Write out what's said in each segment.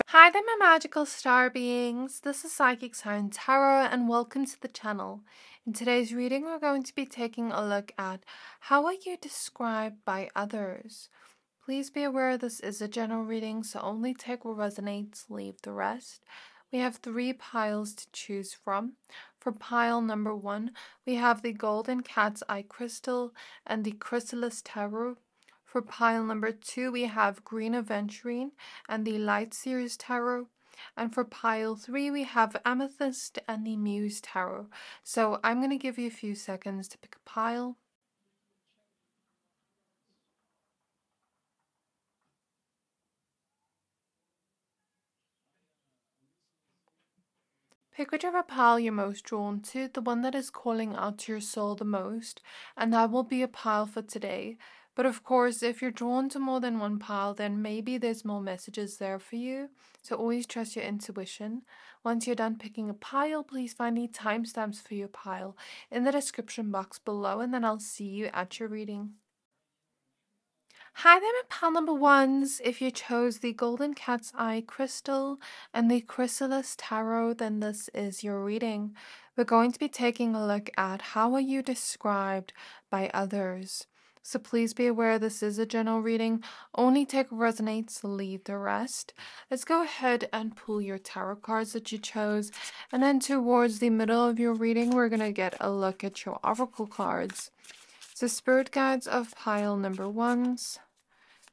Hi there, my magical star beings. This is Psychic Sign Tarot, and welcome to the channel. In today's reading, we're going to be taking a look at how are you described by others. Please be aware this is a general reading, so only take what resonates, leave the rest. We have 3 piles to choose from. For pile number 1, we have the Golden Cat's Eye Crystal and the Chrysalis Tarot. For pile number 2, we have Green Aventurine and the Light Seers Tarot. And for pile 3, we have Amethyst and the Muse Tarot. So I'm going to give you a few seconds to pick a pile. Pick whichever pile you're most drawn to, the one that is calling out to your soul the most, and that will be a pile for today. But of course, if you're drawn to more than one pile, then maybe there's more messages there for you. So always trust your intuition. Once you're done picking a pile, please find the timestamps for your pile in the description box below, and then I'll see you at your reading. Hi there, my pile number 1s. If you chose the Golden Cat's Eye Crystal and the Chrysalis Tarot, then this is your reading. We're going to be taking a look at how are you described by others. So please be aware this is a general reading. Only take what resonates, leave the rest. Let's go ahead and pull your tarot cards that you chose. And then towards the middle of your reading, we're going to get a look at your oracle cards. So spirit guides of pile number 1s.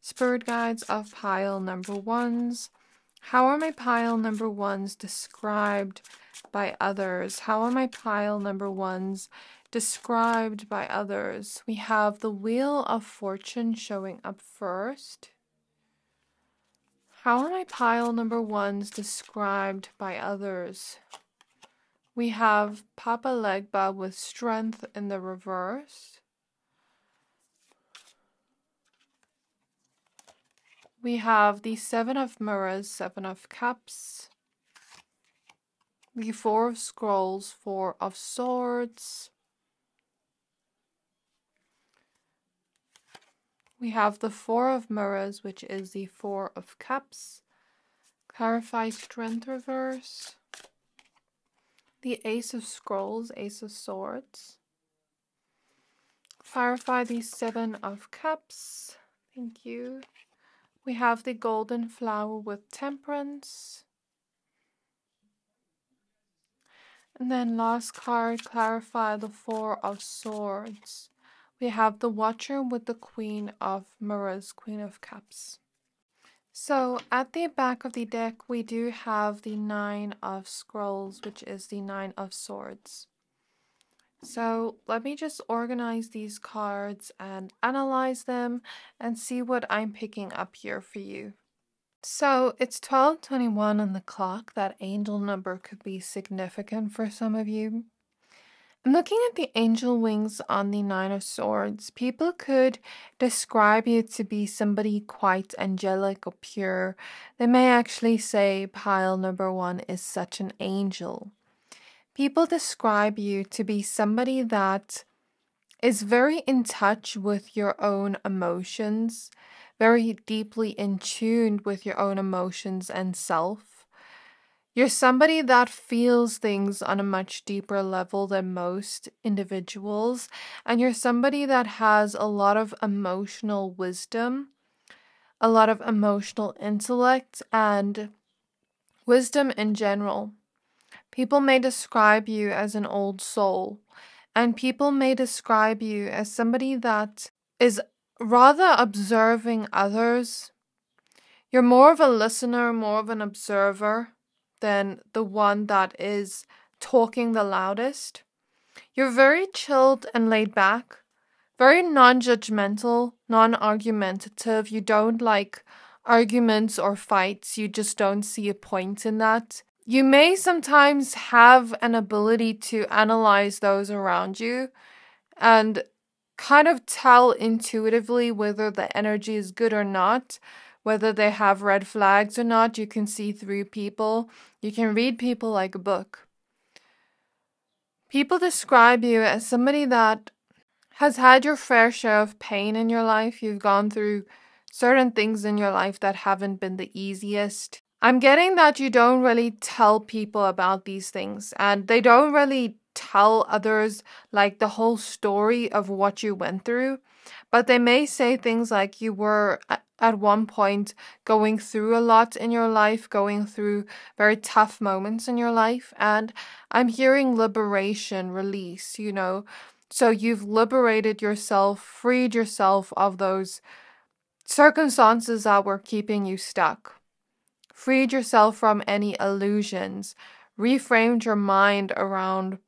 Spirit guides of pile number 1s. How are my pile number 1s described by others? How are my pile number 1s described by others? We have the Wheel of Fortune showing up first. How are my pile number 1s described by others? We have Papa Legba with Strength in the reverse. We have the 7 of Mirrors, 7 of Cups, the 4 of Scrolls, 4 of Swords. We have the 4 of Mirrors, which is the 4 of Cups. Clarify Strength reverse. The Ace of Scrolls, Ace of Swords. Clarify the 7 of Cups. Thank you. We have the Golden Flower with Temperance. And then last card, clarify the 4 of Swords. We have the Watcher with the Queen of Mirrors, Queen of Cups. So at the back of the deck, we do have the 9 of Scrolls, which is the 9 of Swords. So let me just organize these cards and analyze them and see what I'm picking up here for you. So it's 12:21 on the clock. That angel number could be significant for some of you. I'm looking at the angel wings on the 9 of Swords. People could describe you to be somebody quite angelic or pure. They may actually say pile number 1 is such an angel. People describe you to be somebody that is very in touch with your own emotions, very deeply in tune with your own emotions and self. You're somebody that feels things on a much deeper level than most individuals, and you're somebody that has a lot of emotional wisdom, a lot of emotional intellect, and wisdom in general. People may describe you as an old soul, and people may describe you as somebody that is rather observing others. You're more of a listener, more of an observer than the one that is talking the loudest. You're very chilled and laid back, very non-judgmental, non-argumentative. You don't like arguments or fights. You just don't see a point in that. You may sometimes have an ability to analyze those around you and kind of tell intuitively whether the energy is good or not, whether they have red flags or not. You can see through people. You can read people like a book. People describe you as somebody that has had your fair share of pain in your life. You've gone through certain things in your life that haven't been the easiest. I'm getting that you don't really tell people about these things, and they don't really tell others like the whole story of what you went through, but they may say things like you were at one point going through a lot in your life, going through very tough moments in your life, and I'm hearing liberation, release, you know. So you've liberated yourself, freed yourself of those circumstances that were keeping you stuck. Freed yourself from any illusions, reframed your mind around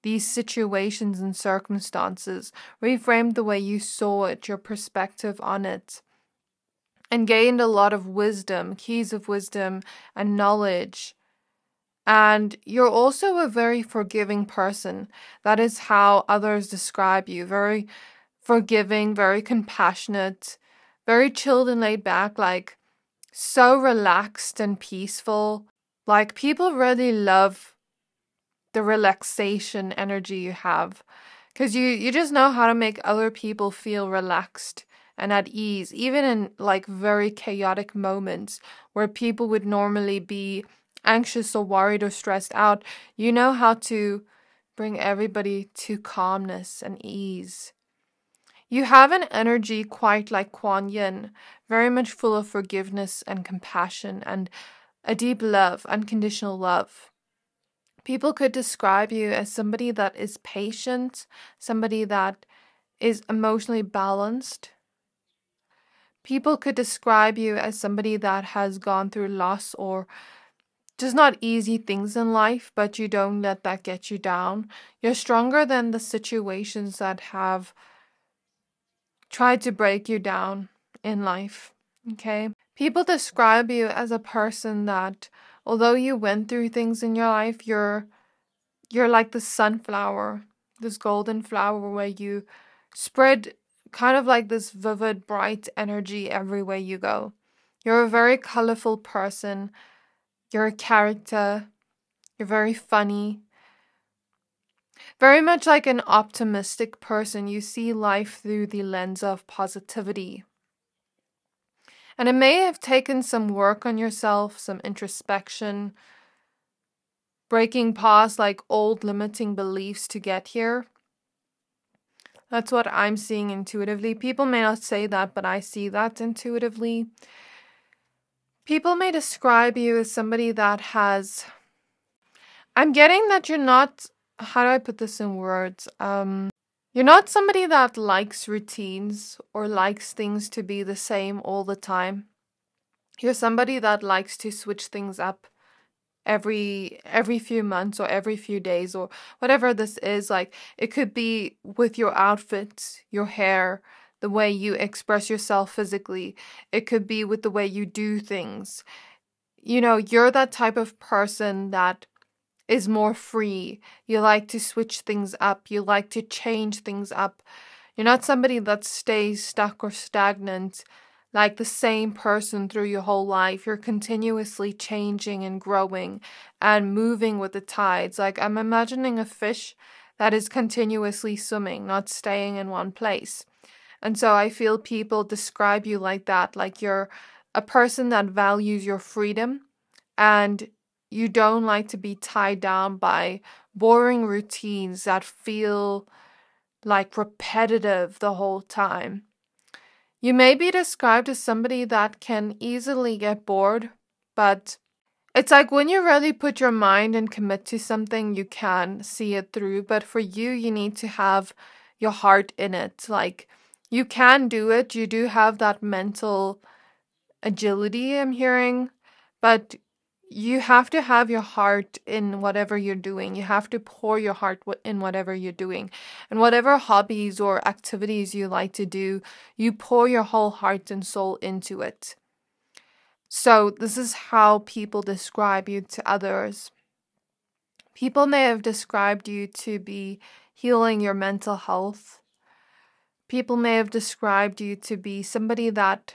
these situations and circumstances, reframed the way you saw it, your perspective on it, and gained a lot of wisdom, keys of wisdom and knowledge. And you're also a very forgiving person. That is how others describe you. Very forgiving, very compassionate, very chilled and laid back, like so relaxed and peaceful. Like, people really love the relaxation energy you have, because you just know how to make other people feel relaxed and at ease, even in like very chaotic moments where people would normally be anxious or worried or stressed out. You know how to bring everybody to calmness and ease. You have an energy quite like Kuan Yin, very much full of forgiveness and compassion and a deep love, unconditional love. People could describe you as somebody that is patient, somebody that is emotionally balanced. People could describe you as somebody that has gone through loss or just not easy things in life, but you don't let that get you down. You're stronger than the situations that have tried to break you down in life, okay? People describe you as a person that, although you went through things in your life, you're like the sunflower, this golden flower where you spread kind of like this vivid, bright energy everywhere you go. You're a very colorful person. You're a character. You're very funny. Very much like an optimistic person. You see life through the lens of positivity. And it may have taken some work on yourself, some introspection, breaking past like old limiting beliefs to get here. That's what I'm seeing intuitively. People may not say that, but I see that intuitively. People may describe you as somebody that has... I'm getting that you're not... How do I put this in words? You're not somebody that likes routines or likes things to be the same all the time. You're somebody that likes to switch things up every few months or every few days or whatever this is. Like, it could be with your outfits, your hair, the way you express yourself physically. It could be with the way you do things. You know, you're that type of person that is more free. You like to switch things up. You like to change things up. You're not somebody that stays stuck or stagnant, like the same person through your whole life. You're continuously changing and growing and moving with the tides. Like, I'm imagining a fish that is continuously swimming, not staying in one place. And so I feel people describe you like that, like you're a person that values your freedom and you don't like to be tied down by boring routines that feel like repetitive the whole time. You may be described as somebody that can easily get bored, but it's like when you really put your mind and commit to something, you can see it through. But for you, you need to have your heart in it. Like, you can do it. You do have that mental agility, I'm hearing, but you have to have your heart in whatever you're doing. You have to pour your heart in whatever you're doing. And whatever hobbies or activities you like to do, you pour your whole heart and soul into it. So this is how people describe you to others. People may have described you to be healing your mental health. People may have described you to be somebody that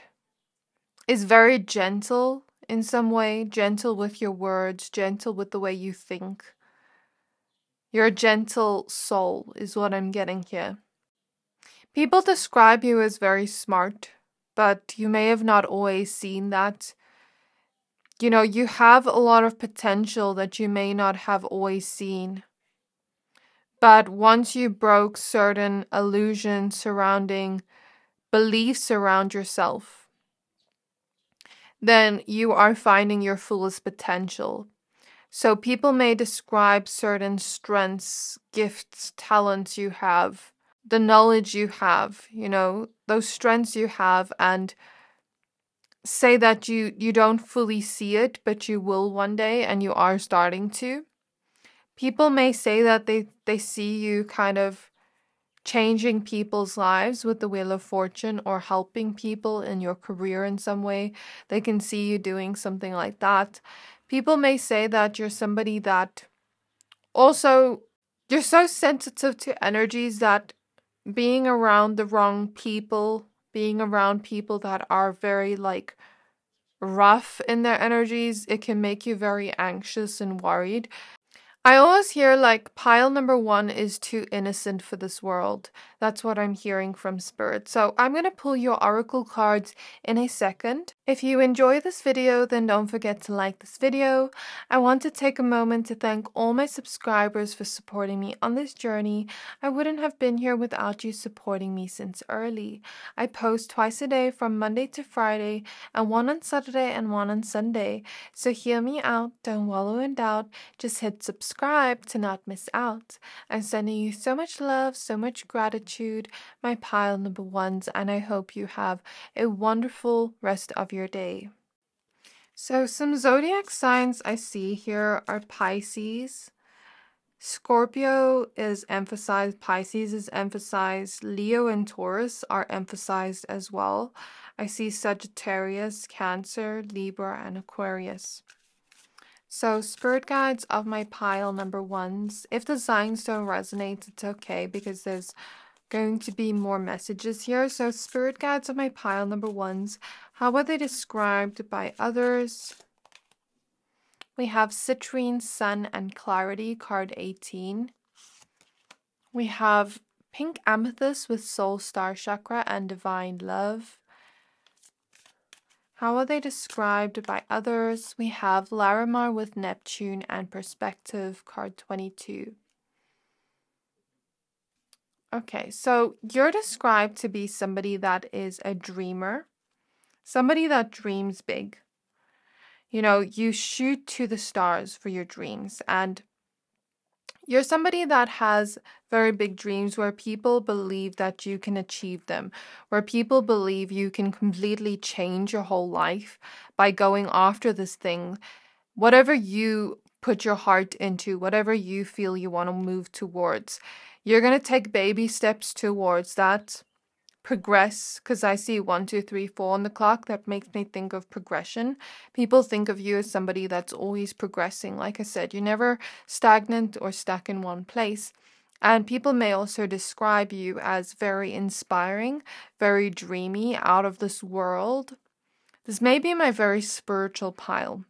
is very gentle in some way, gentle with your words, gentle with the way you think. You're a gentle soul is what I'm getting here. People describe you as very smart, but you may have not always seen that. You know, you have a lot of potential that you may not have always seen. But once you broke certain illusions surrounding beliefs around yourself, then you are finding your fullest potential. So people may describe certain strengths, gifts, talents you have, the knowledge you have, you know, those strengths you have, and say that you don't fully see it, but you will one day, and you are starting to. People may say that they see you kind of changing people's lives with the Wheel of Fortune, or helping people in your career in some way. They can see you doing something like that. People may say that you're somebody that also, you're so sensitive to energies that being around the wrong people, being around people that are very like rough in their energies, it can make you very anxious and worried. I always hear like pile number 1 is too innocent for this world. That's what I'm hearing from Spirit. So I'm going to pull your oracle cards in a second. If you enjoy this video, then don't forget to like this video. I want to take a moment to thank all my subscribers for supporting me on this journey. I wouldn't have been here without you supporting me since early. I post twice a day from Monday to Friday, and one on Saturday and one on Sunday. So hear me out, don't wallow in doubt, just hit subscribe to not miss out. I'm sending you so much love, so much gratitude, my pile number 1s, and I hope you have a wonderful rest of your day. So some zodiac signs I see here are Pisces. Scorpio is emphasized, Pisces is emphasized, Leo and Taurus are emphasized as well. I see Sagittarius, Cancer, Libra, and Aquarius. So spirit guides of my pile number 1s. If the signs don't resonate, it's okay, because there's going to be more messages here. So spirit guides of my pile number 1s, how are they described by others? We have Citrine, Sun, and Clarity, card 18. We have Pink Amethyst with Soul Star Chakra and Divine Love. How are they described by others? We have Larimar with Neptune and Perspective, card 22. Okay, so you're described to be somebody that is a dreamer, somebody that dreams big. You know, you shoot to the stars for your dreams, and you're somebody that has very big dreams where people believe that you can achieve them, where people believe you can completely change your whole life by going after this thing. Whatever you put your heart into, whatever you feel you want to move towards, you're going to take baby steps towards that. Progress, because I see 1, 2, 3, 4 on the clock. That makes me think of progression. People think of you as somebody that's always progressing. Like I said, you're never stagnant or stuck in one place. And people may also describe you as very inspiring, very dreamy, out of this world. This may be my very spiritual pile.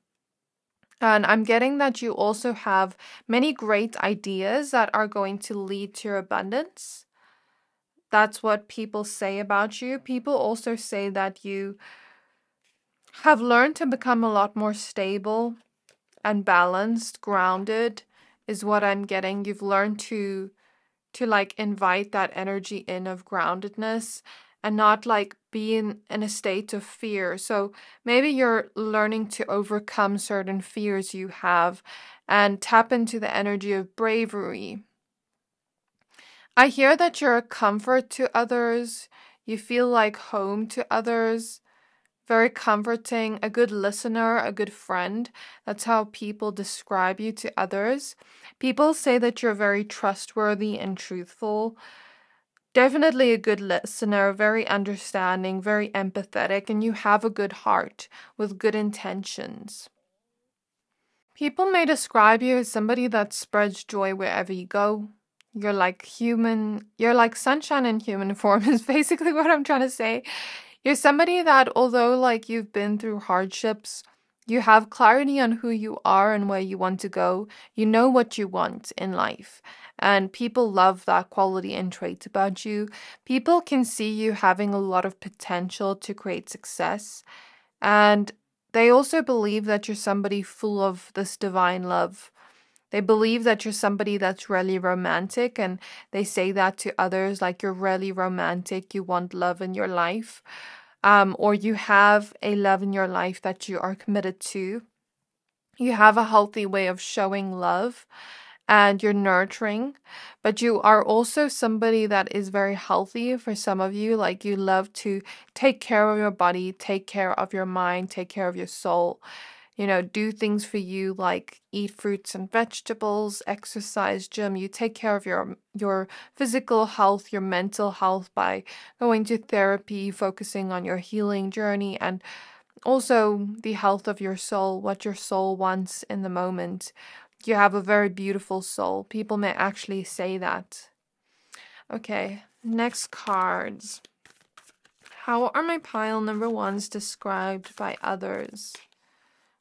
And I'm getting that you also have many great ideas that are going to lead to your abundance. That's what people say about you. People also say that you have learned to become a lot more stable and balanced, grounded, is what I'm getting. You've learned to like invite that energy in of groundedness and not like be in a state of fear. So maybe you're learning to overcome certain fears you have and tap into the energy of bravery. I hear that you're a comfort to others. You feel like home to others. Very comforting, a good listener, a good friend. That's how people describe you to others. People say that you're very trustworthy and truthful. Definitely a good listener, very understanding, very empathetic, and you have a good heart with good intentions. People may describe you as somebody that spreads joy wherever you go. You're like sunshine in human form is basically what I'm trying to say. You're somebody that, although like you've been through hardships, you have clarity on who you are and where you want to go. You know what you want in life. And people love that quality and trait about you. People can see you having a lot of potential to create success. And they also believe that you're somebody full of this divine love. They believe that you're somebody that's really romantic, and they say that to others, like you're really romantic, you want love in your life, or you have a love in your life that you are committed to. You have a healthy way of showing love and you're nurturing, but you are also somebody that is very healthy for some of you. Like you love to take care of your body, take care of your mind, take care of your soul. You know, do things for you like eat fruits and vegetables, exercise, gym. You take care of your physical health, your mental health by going to therapy, focusing on your healing journey, and also the health of your soul, what your soul wants in the moment. You have a very beautiful soul. People may actually say that. Okay, next cards. How are my pile number ones described by others?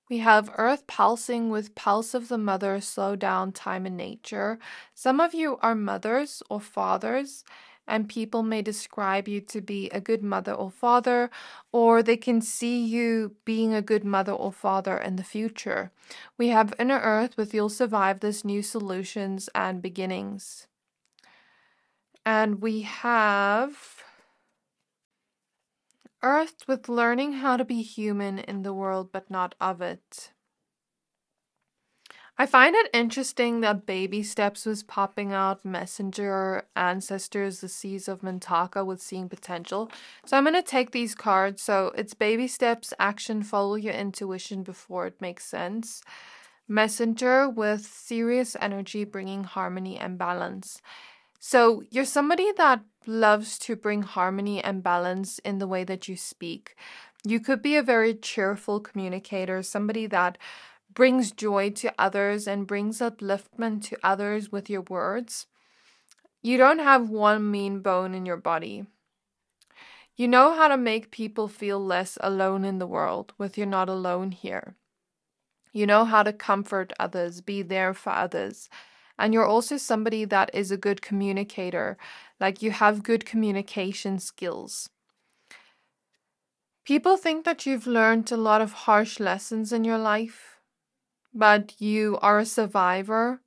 We have Earth pulsing with pulse of the mother, slow down time in nature. Some of you are mothers or fathers, and people may describe you to be a good mother or father, or they can see you being a good mother or father in the future. We have Inner Earth with you'll survive this, new solutions and beginnings. And we have Earth with learning how to be human in the world but not of it. I find it interesting that baby steps was popping out, messenger, ancestors, the seas of Mintaka with seeing potential. So I'm going to take these cards. So it's baby steps, action, follow your intuition before it makes sense. Messenger with serious energy, bringing harmony and balance. So you're somebody that loves to bring harmony and balance in the way that you speak. You could be a very cheerful communicator, somebody that brings joy to others and brings upliftment to others with your words. You don't have one mean bone in your body. You know how to make people feel less alone in the world with you're not alone here. You know how to comfort others, be there for others. And you're also somebody that is a good communicator. Like you have good communication skills. People think that you've learned a lot of harsh lessons in your life. But you are a survivor.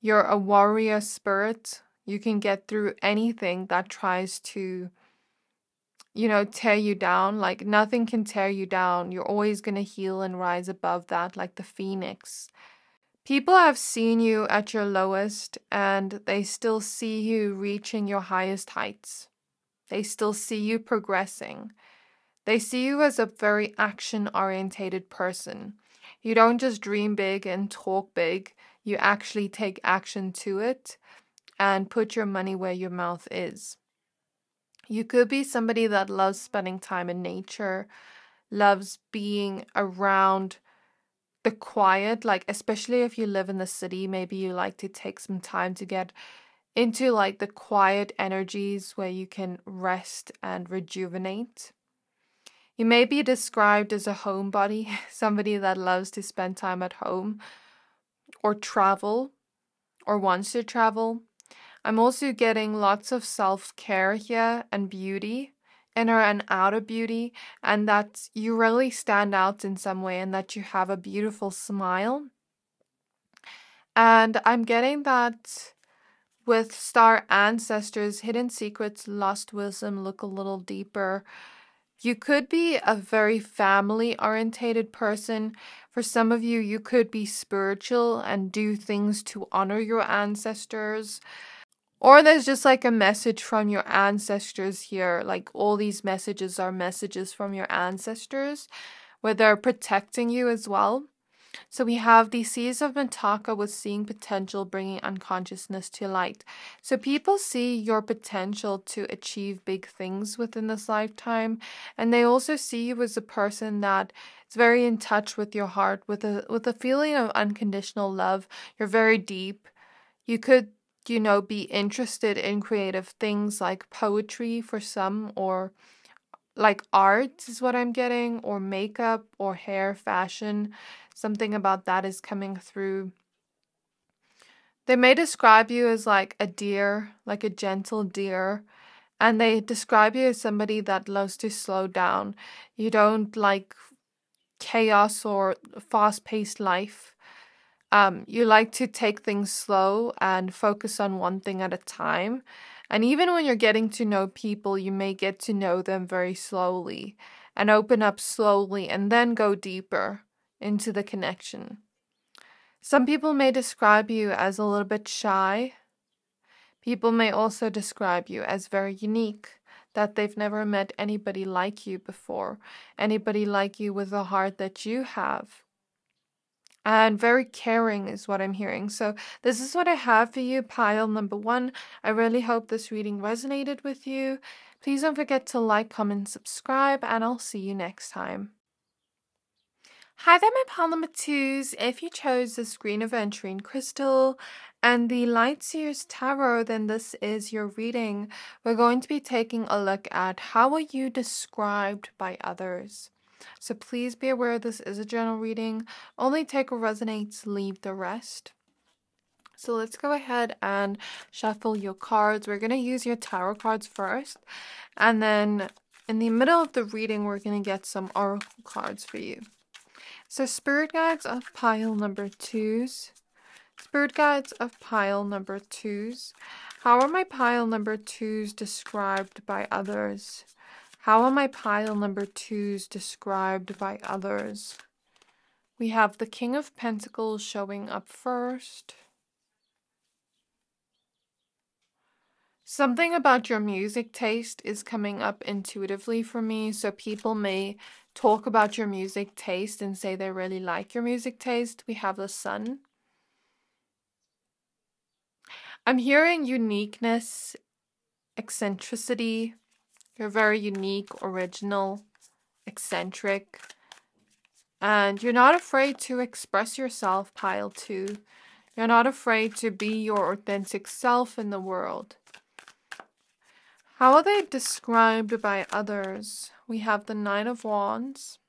You're a warrior spirit. You can get through anything that tries to, tear you down. Like nothing can tear you down. You're always going to heal and rise above that, like the phoenix. People have seen you at your lowest and they still see you reaching your highest heights. They still see you progressing. They see you as a very action-orientated person. You don't just dream big and talk big. You actually take action to it and put your money where your mouth is. You could be somebody that loves spending time in nature, loves being around the quiet, like especially if you live in the city, maybe you like to take some time to get into like the quiet energies where you can rest and rejuvenate. You may be described as a homebody, somebody that loves to spend time at home or travel or wants to travel. I'm also getting lots of self-care here and beauty, inner and outer beauty, and that you really stand out in some way and that you have a beautiful smile. And I'm getting that with star ancestors, hidden secrets, lost wisdom, look a little deeper. You could be a very family-orientated person. For some of you, you could be spiritual and do things to honor your ancestors. Or there's just like a message from your ancestors here. Like all these messages are messages from your ancestors where they're protecting you as well. So we have the Seers of Mintaka with seeing potential, bringing unconsciousness to light. So people see your potential to achieve big things within this lifetime. And they also see you as a person that is very in touch with your heart, with a feeling of unconditional love. You're very deep. You could, be interested in creative things like poetry for some, or like art is what I'm getting, or makeup or hair, fashion. Something about that is coming through. They may describe you as like a deer, like a gentle deer. And they describe you as somebody that loves to slow down. You don't like chaos or fast-paced life. You like to take things slow and focus on one thing at a time. And even when you're getting to know people, you may get to know them very slowly and open up slowly and then go deeper into the connection. Some people may describe you as a little bit shy. People may also describe you as very unique, that they've never met anybody like you before, anybody like you with the heart that you have. And very caring is what I'm hearing. So this is what I have for you, pile number 1. I really hope this reading resonated with you. Please don't forget to like, comment, subscribe, and I'll see you next time. Hi there, my pile number 2s. If you chose this green Aventurine crystal and the Light Seers Tarot, then this is your reading. We're going to be taking a look at how are you described by others. So please be aware this is a general reading. Only take what resonates, leave the rest. So let's go ahead and shuffle your cards. We're going to use your tarot cards first. And then in the middle of the reading, we're going to get some oracle cards for you. So spirit guides of pile number 2s. Spirit guides of pile number 2s. How are my pile number 2s described by others? How are my pile number 2s described by others? We have the King of Pentacles showing up first. Something about your music taste is coming up intuitively for me. So people may talk about your music taste and say they really like your music taste. We have the Sun. I'm hearing uniqueness, eccentricity. You're very unique, original, eccentric. And you're not afraid to express yourself, pile 2. You're not afraid to be your authentic self in the world. How are they described by others? We have the Nine of Wands.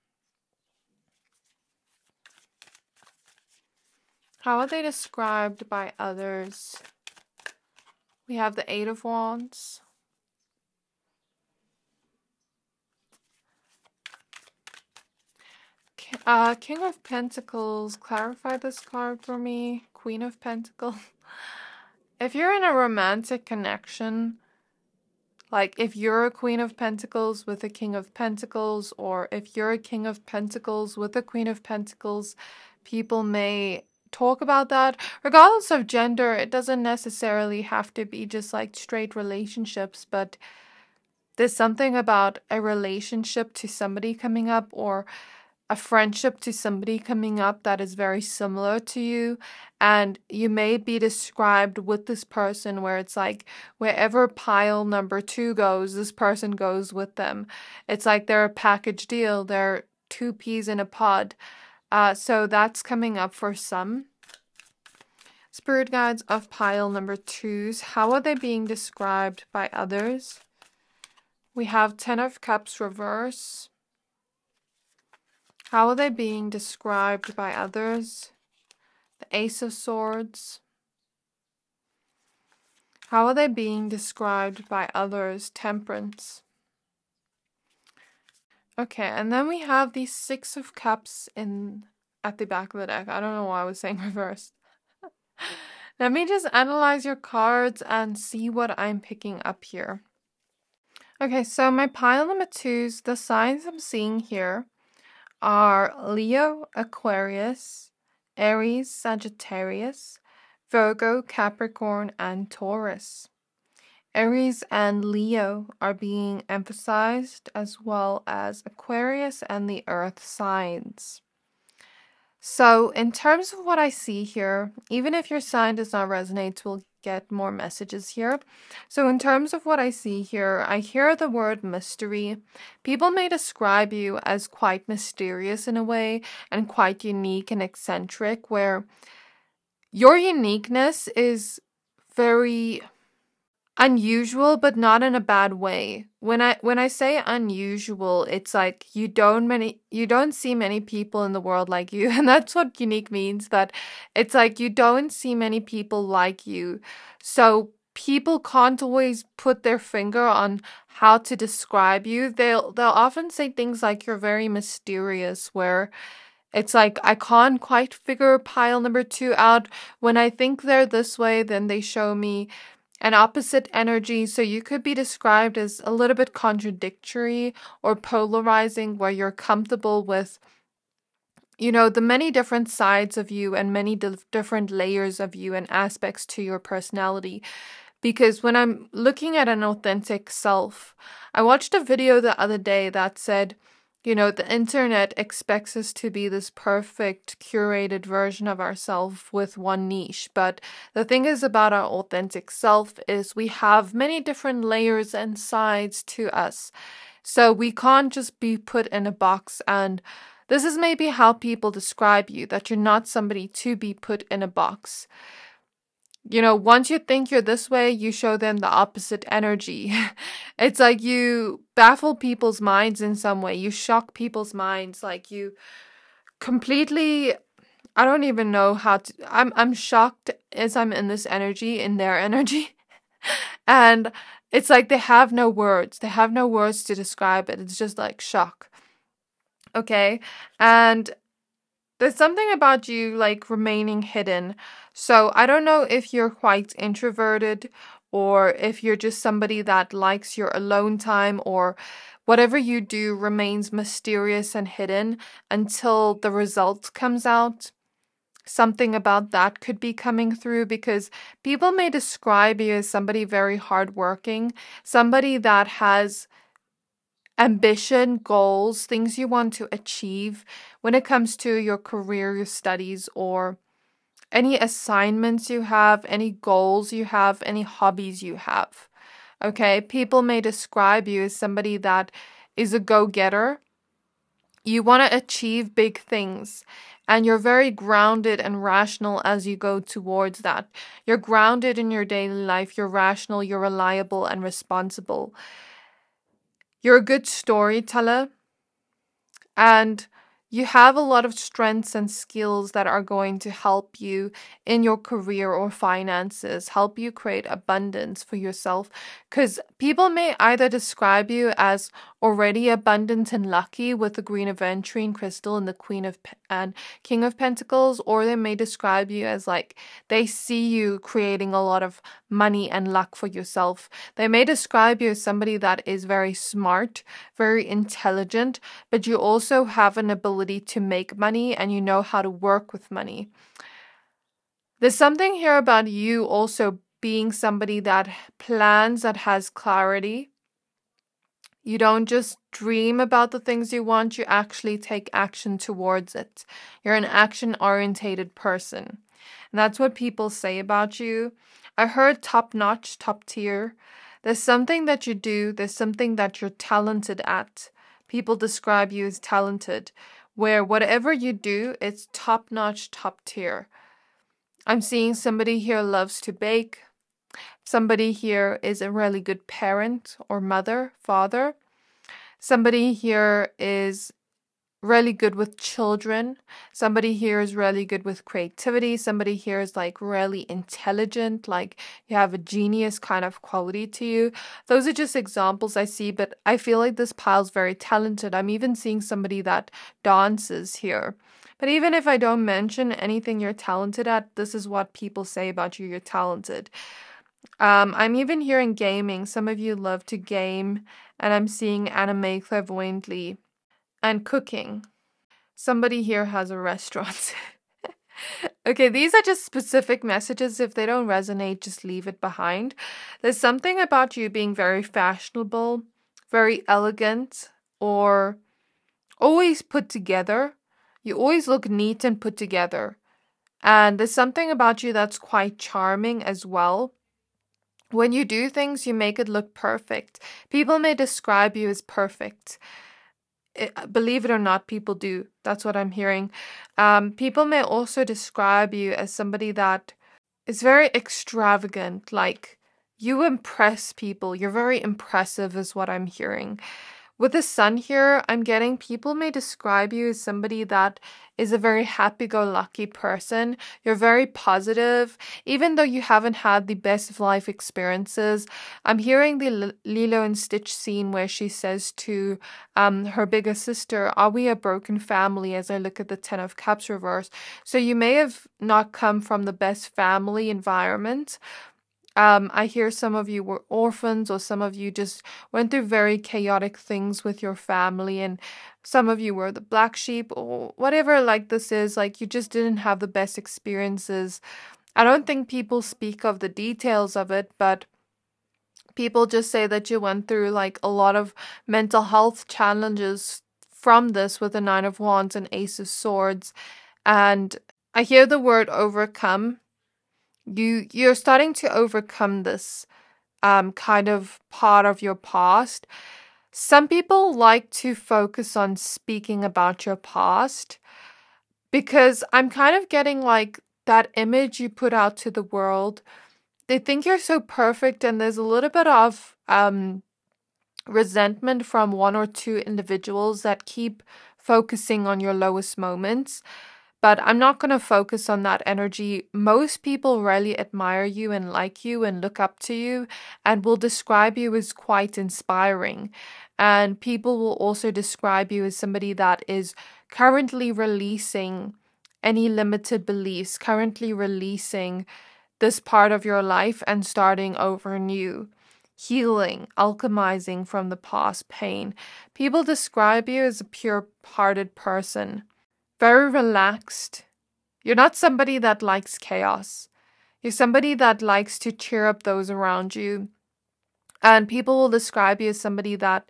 How are they described by others? We have the Eight of Wands. King of Pentacles, clarify this card for me. Queen of Pentacles. If you're in a romantic connection, like if you're a Queen of Pentacles with a King of Pentacles, or if you're a King of Pentacles with a Queen of Pentacles, people may talk about that. Regardless of gender, it doesn't necessarily have to be just like straight relationships, but there's something about a relationship to somebody coming up, or a friendship to somebody coming up that is very similar to you, and you may be described with this person where it's like wherever pile number 2 goes, this person goes with them. It's like they're a package deal. They're 2 peas in a pod. So that's coming up for some. Spirit guides of pile number 2s. How are they being described by others? We have 10 of Cups reverse. How are they being described by others? The Ace of Swords. How are they being described by others? Temperance. Okay, and then we have the Six of Cups at the back of the deck. I don't know why I was saying reversed. Let me just analyze your cards and see what I'm picking up here. Okay, so my pile number 2s, the signs I'm seeing here are Leo, Aquarius, Aries, Sagittarius, Virgo, Capricorn, and Taurus. Aries and Leo are being emphasized, as well as Aquarius and the Earth signs. So in terms of what I see here, even if your sign does not resonate, we'll get more messages here. So in terms of what I see here, I hear the word mystery. People may describe you as quite mysterious in a way, and quite unique and eccentric, where your uniqueness is very unusual, but not in a bad way. When I say unusual, it's like you don't see many people in the world like you, and that's what unique means. That it's like you don't see many people like you. So people can't always put their finger on how to describe you. They'll often say things like you're very mysterious, where it's like I can't quite figure pile number 2 out. When I think they're this way, then they show me an opposite energy. So you could be described as a little bit contradictory or polarizing, where you're comfortable with, you know, the many different sides of you and many different layers of you and aspects to your personality. Because when I'm looking at an authentic self, I watched a video the other day that said, you know, the internet expects us to be this perfect, curated version of ourselves with one niche. But the thing is about our authentic self is we have many different layers and sides to us. So we can't just be put in a box. And this is maybe how people describe you, that you're not somebody to be put in a box. You know, once you think you're this way, you show them the opposite energy. It's like you baffle people's minds in some way. You shock people's minds. Like you completely, I don't even know how to, I'm shocked as I'm in this energy, in their energy. And it's like they have no words. They have no words to describe it. It's just like shock. Okay. And there's something about you like remaining hidden. So I don't know if you're quite introverted or if you're just somebody that likes your alone time, or whatever you do remains mysterious and hidden until the result comes out. Something about that could be coming through, because people may describe you as somebody very hardworking, somebody that has ambition, goals, things you want to achieve when it comes to your career, your studies, or any assignments you have, any goals you have, any hobbies you have. Okay, people may describe you as somebody that is a go-getter. You want to achieve big things, and you're very grounded and rational as you go towards that. You're grounded in your daily life, you're rational, you're reliable and responsible. You're a good storyteller, and you have a lot of strengths and skills that are going to help you in your career or finances, help you create abundance for yourself. Because people may either describe you as already abundant and lucky with the green aventurine crystal and the Queen of and King of Pentacles, or they may describe you as like they see you creating a lot of money and luck for yourself. They may describe you as somebody that is very smart, very intelligent, but you also have an ability to make money and you know how to work with money. There's something here about you also being somebody that plans, that has clarity. You don't just dream about the things you want, you actually take action towards it. You're an action-orientated person. And that's what people say about you. I heard top-notch, top-tier. There's something that you do, there's something that you're talented at. People describe you as talented, where whatever you do, it's top-notch, top-tier. I'm seeing somebody here loves to bake. Somebody here is a really good parent or mother, father. Somebody here is really good with children. Somebody here is really good with creativity. Somebody here is like really intelligent, like you have a genius kind of quality to you. Those are just examples I see, but I feel like this pile's very talented. I'm even seeing somebody that dances here. But even if I don't mention anything you're talented at, this is what people say about you. You're talented. I'm even hearing gaming. Some of you love to game, and I'm seeing anime clairvoyantly. And cooking. Somebody here has a restaurant. Okay, these are just specific messages. If they don't resonate, just leave it behind. There's something about you being very fashionable, very elegant, or always put together. You always look neat and put together. And there's something about you that's quite charming as well. When you do things, you make it look perfect. People may describe you as perfect. Believe it or not, people do. That's what I'm hearing. People may also describe you as somebody that is very extravagant. Like, you impress people. You're very impressive is what I'm hearing. With the sun here, I'm getting people may describe you as somebody that is a very happy-go-lucky person. You're very positive, even though you haven't had the best of life experiences. I'm hearing the Lilo and Stitch scene where she says to her bigger sister, "Are we a broken family?" as I look at the Ten of Cups reverse. So you may have not come from the best family environment. I hear some of you were orphans, or some of you just went through very chaotic things with your family, and some of you were the black sheep, or whatever, like this is, like you just didn't have the best experiences. I don't think people speak of the details of it, but people just say that you went through like a lot of mental health challenges from this with the Nine of Wands and Ace of Swords. And I hear the word overcome. You're starting to overcome this kind of part of your past. Some people like to focus on speaking about your past because I'm kind of getting like that image you put out to the world. They think you're so perfect, and there's a little bit of resentment from one or two individuals that keep focusing on your lowest moments. But I'm not going to focus on that energy. Most people really admire you and like you and look up to you and will describe you as quite inspiring. And people will also describe you as somebody that is currently releasing any limited beliefs, currently releasing this part of your life and starting over new. Healing, alchemizing from the past pain. People describe you as a pure-hearted person. Very relaxed. You're not somebody that likes chaos. You're somebody that likes to cheer up those around you. And people will describe you as somebody that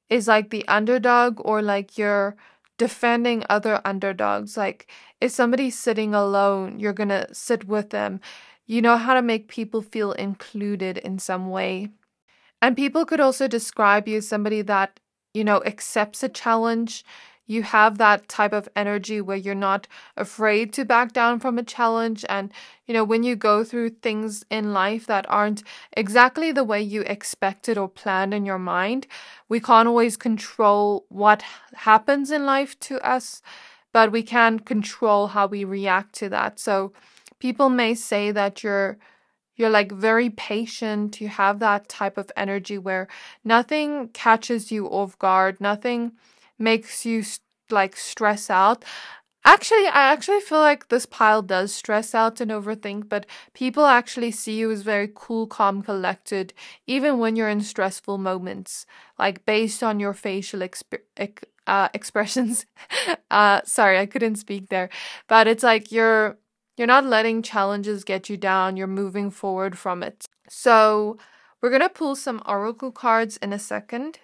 is like the underdog, or like you're defending other underdogs. Like if somebody's sitting alone, you're going to sit with them. You know how to make people feel included in some way. And people could also describe you as somebody that, accepts a challenge. You have that type of energy where you're not afraid to back down from a challenge. And, when you go through things in life that aren't exactly the way you expected or planned in your mind, we can't always control what happens in life to us, but we can control how we react to that. So people may say that you're like very patient. You have that type of energy where nothing catches you off guard. Nothing makes you like stress out. Actually, I actually feel like this pile does stress out and overthink, but people actually see you as very cool, calm, collected, even when you're in stressful moments, like based on your facial expressions. Sorry, I couldn't speak there, but it's like you're not letting challenges get you down. You're moving forward from it. So we're going to pull some oracle cards in a second.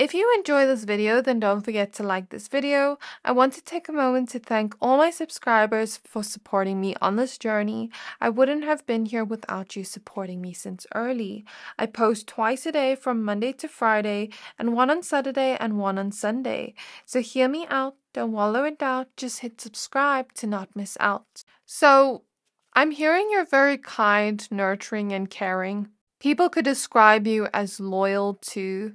If you enjoy this video, then don't forget to like this video. I want to take a moment to thank all my subscribers for supporting me on this journey. I wouldn't have been here without you supporting me since early. I post twice a day from Monday to Friday, and one on Saturday and one on Sunday. So hear me out. Don't wallow in doubt. Just hit subscribe to not miss out. So I'm hearing you're very kind, nurturing, and caring. People could describe you as loyal too.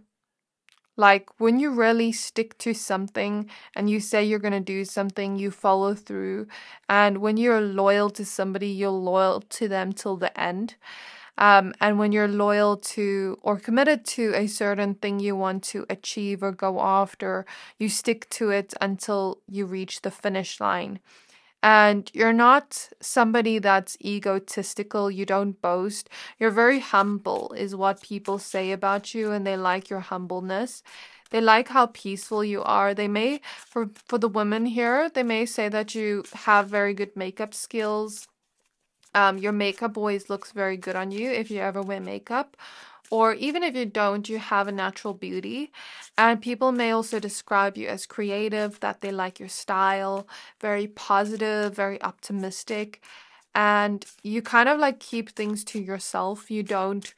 Like when you really stick to something and you say you're going to do something, you follow through. And when you're loyal to somebody, you're loyal to them till the end. And when you're loyal to or committed to a certain thing you want to achieve or go after, you stick to it until you reach the finish line. And you're not somebody that's egotistical. You don't boast. You're very humble is what people say about you, and they like your humbleness. They like how peaceful you are. They may, for the women here, they may say that you have very good makeup skills. Your makeup always looks very good on you if you ever wear makeup. Or even if you don't, you have a natural beauty. And people may also describe you as creative, that they like your style, very positive, very optimistic. And you kind of like keep things to yourself. You don't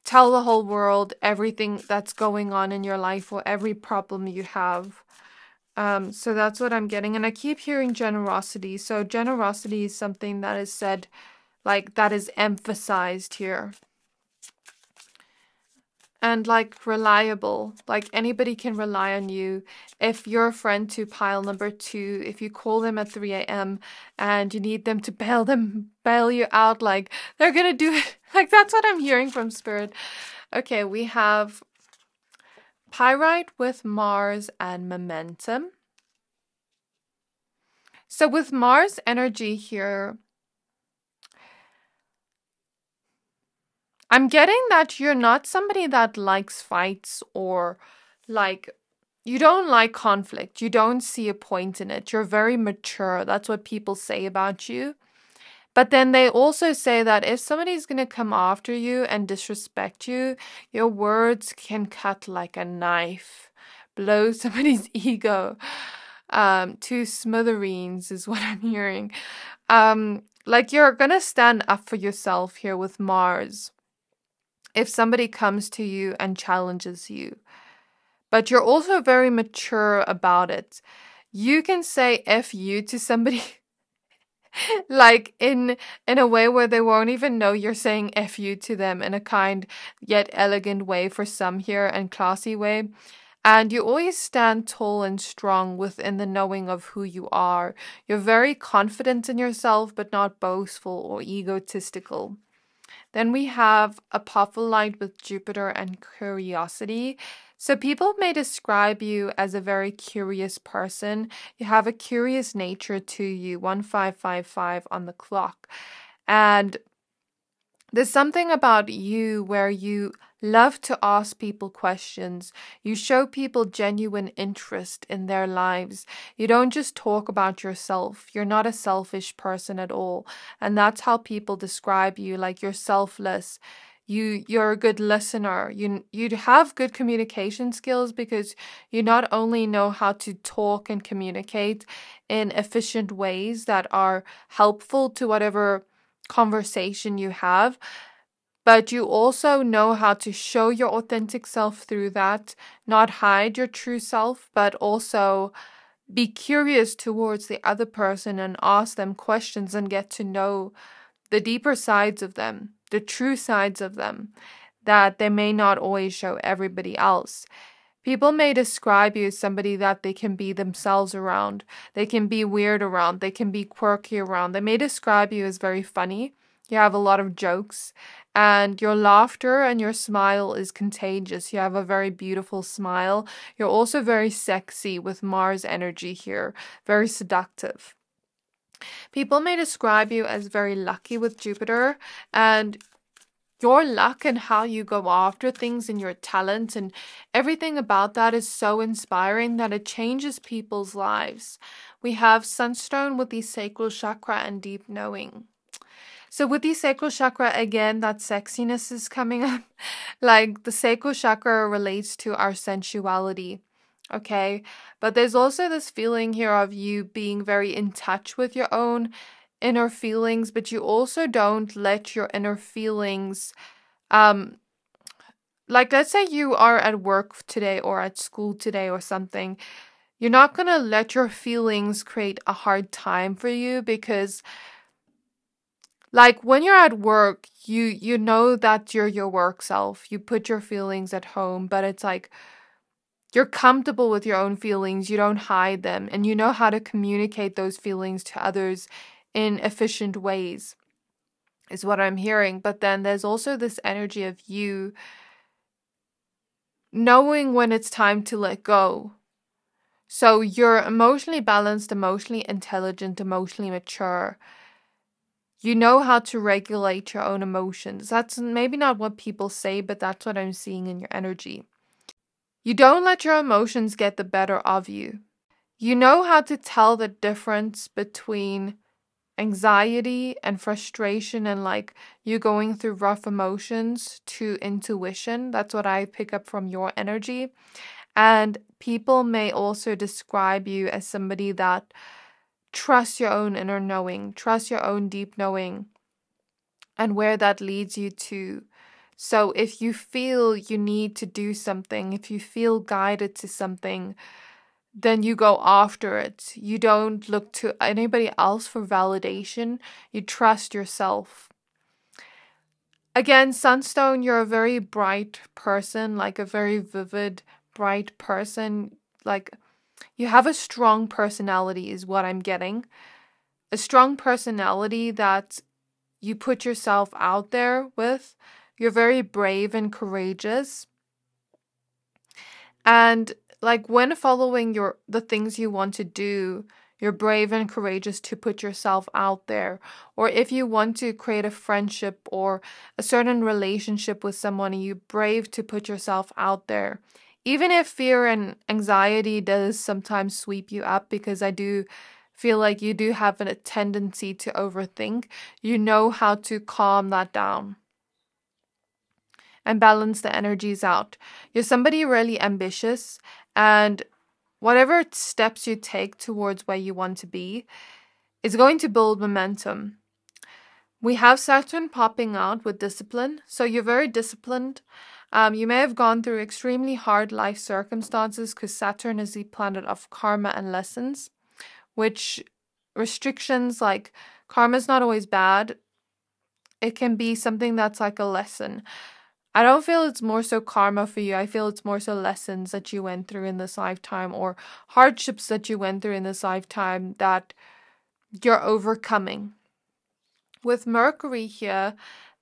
tell the whole world everything that's going on in your life or every problem you have. So that's what I'm getting. And I keep hearing generosity. So generosity is something that is said, like that is emphasized here. and like reliable. Like anybody can rely on you. If you're a friend to pile number 2, if you call them at 3 a.m. and you need them to bail you out, like they're gonna do it. Like that's what I'm hearing from Spirit. Okay, we have Pyrite with Mars and Momentum. So with Mars energy here, I'm getting that you're not somebody that likes fights or like, you don't like conflict. You don't see a point in it. You're very mature. That's what people say about you. But then they also say that if somebody's going to come after you and disrespect you, your words can cut like a knife, blow somebody's ego to smithereens is what I'm hearing. Like you're going to stand up for yourself here with Mars if somebody comes to you and challenges you. But you're also very mature about it. You can say F you to somebody like in a way where they won't even know you're saying F you to them, in a kind yet elegant way for some here and classy way. And you always stand tall and strong within the knowing of who you are. You're very confident in yourself, but not boastful or egotistical. Then we have Apophyllite with Jupiter and Curiosity. So people may describe you as a very curious person. You have a curious nature to you, 1555 on the clock. And there's something about you where you love to ask people questions. You show people genuine interest in their lives. You don't just talk about yourself. You're not a selfish person at all. And that's how people describe you, like you're selfless. You're a good listener. You have good communication skills because you not only know how to talk and communicate in efficient ways that are helpful to whatever conversation you have, but you also know how to show your authentic self through that, not hide your true self, but also be curious towards the other person and ask them questions and get to know the deeper sides of them, the true sides of them, that they may not always show everybody else. People may describe you as somebody that they can be themselves around. They can be weird around. They can be quirky around. They may describe you as very funny. You have a lot of jokes, and your laughter and your smile is contagious. You have a very beautiful smile. You're also very sexy with Mars energy here, very seductive. People may describe you as very lucky with Jupiter, and your luck and how you go after things and your talent and everything about that is so inspiring that it changes people's lives. We have Sunstone with the sacral chakra and deep knowing. So with the sacral chakra, again, that sexiness is coming up. Like the sacral chakra relates to our sensuality. Okay, but there's also this feeling here of you being very in touch with your own inner feelings, but you also don't let your inner feelings, like let's say you are at work today or at school today or something, you're not going to let your feelings create a hard time for you, because like when you're at work, you know that you're your work self. You put your feelings at home, but it's like you're comfortable with your own feelings. You don't hide them, and you know how to communicate those feelings to others in efficient ways, is what I'm hearing. But then there's also this energy of you knowing when it's time to let go. So you're emotionally balanced, emotionally intelligent, emotionally mature. You know how to regulate your own emotions. That's maybe not what people say, but that's what I'm seeing in your energy. You don't let your emotions get the better of you. You know how to tell the difference between anxiety and frustration and like you going through rough emotions to intuition. That's what I pick up from your energy. And people may also describe you as somebody that trusts your own inner knowing, trusts your own deep knowing, and where that leads you to. So if you feel you need to do something, if you feel guided to something, then you go after it. You don't look to anybody else for validation. You trust yourself. Again, Sunstone, you're a very bright person, like a very vivid, bright person. Like, you have a strong personality, is what I'm getting. A strong personality that you put yourself out there with. You're very brave and courageous. And like when following the things you want to do, you're brave and courageous to put yourself out there. Or if you want to create a friendship or a certain relationship with someone, you're brave to put yourself out there. Even if fear and anxiety does sometimes sweep you up, because I do feel like you do have a tendency to overthink, you know how to calm that down and balance the energies out. You're somebody really ambitious, and whatever steps you take towards where you want to be is going to build momentum. We have Saturn popping out with discipline, so you're very disciplined. You may have gone through extremely hard life circumstances because Saturn is the planet of karma and lessons, which restrictions, like karma is not always bad. It can be something that's like a lesson. I don't feel it's more so karma for you. I feel it's more so lessons that you went through in this lifetime, or hardships that you went through in this lifetime that you're overcoming. With Mercury here,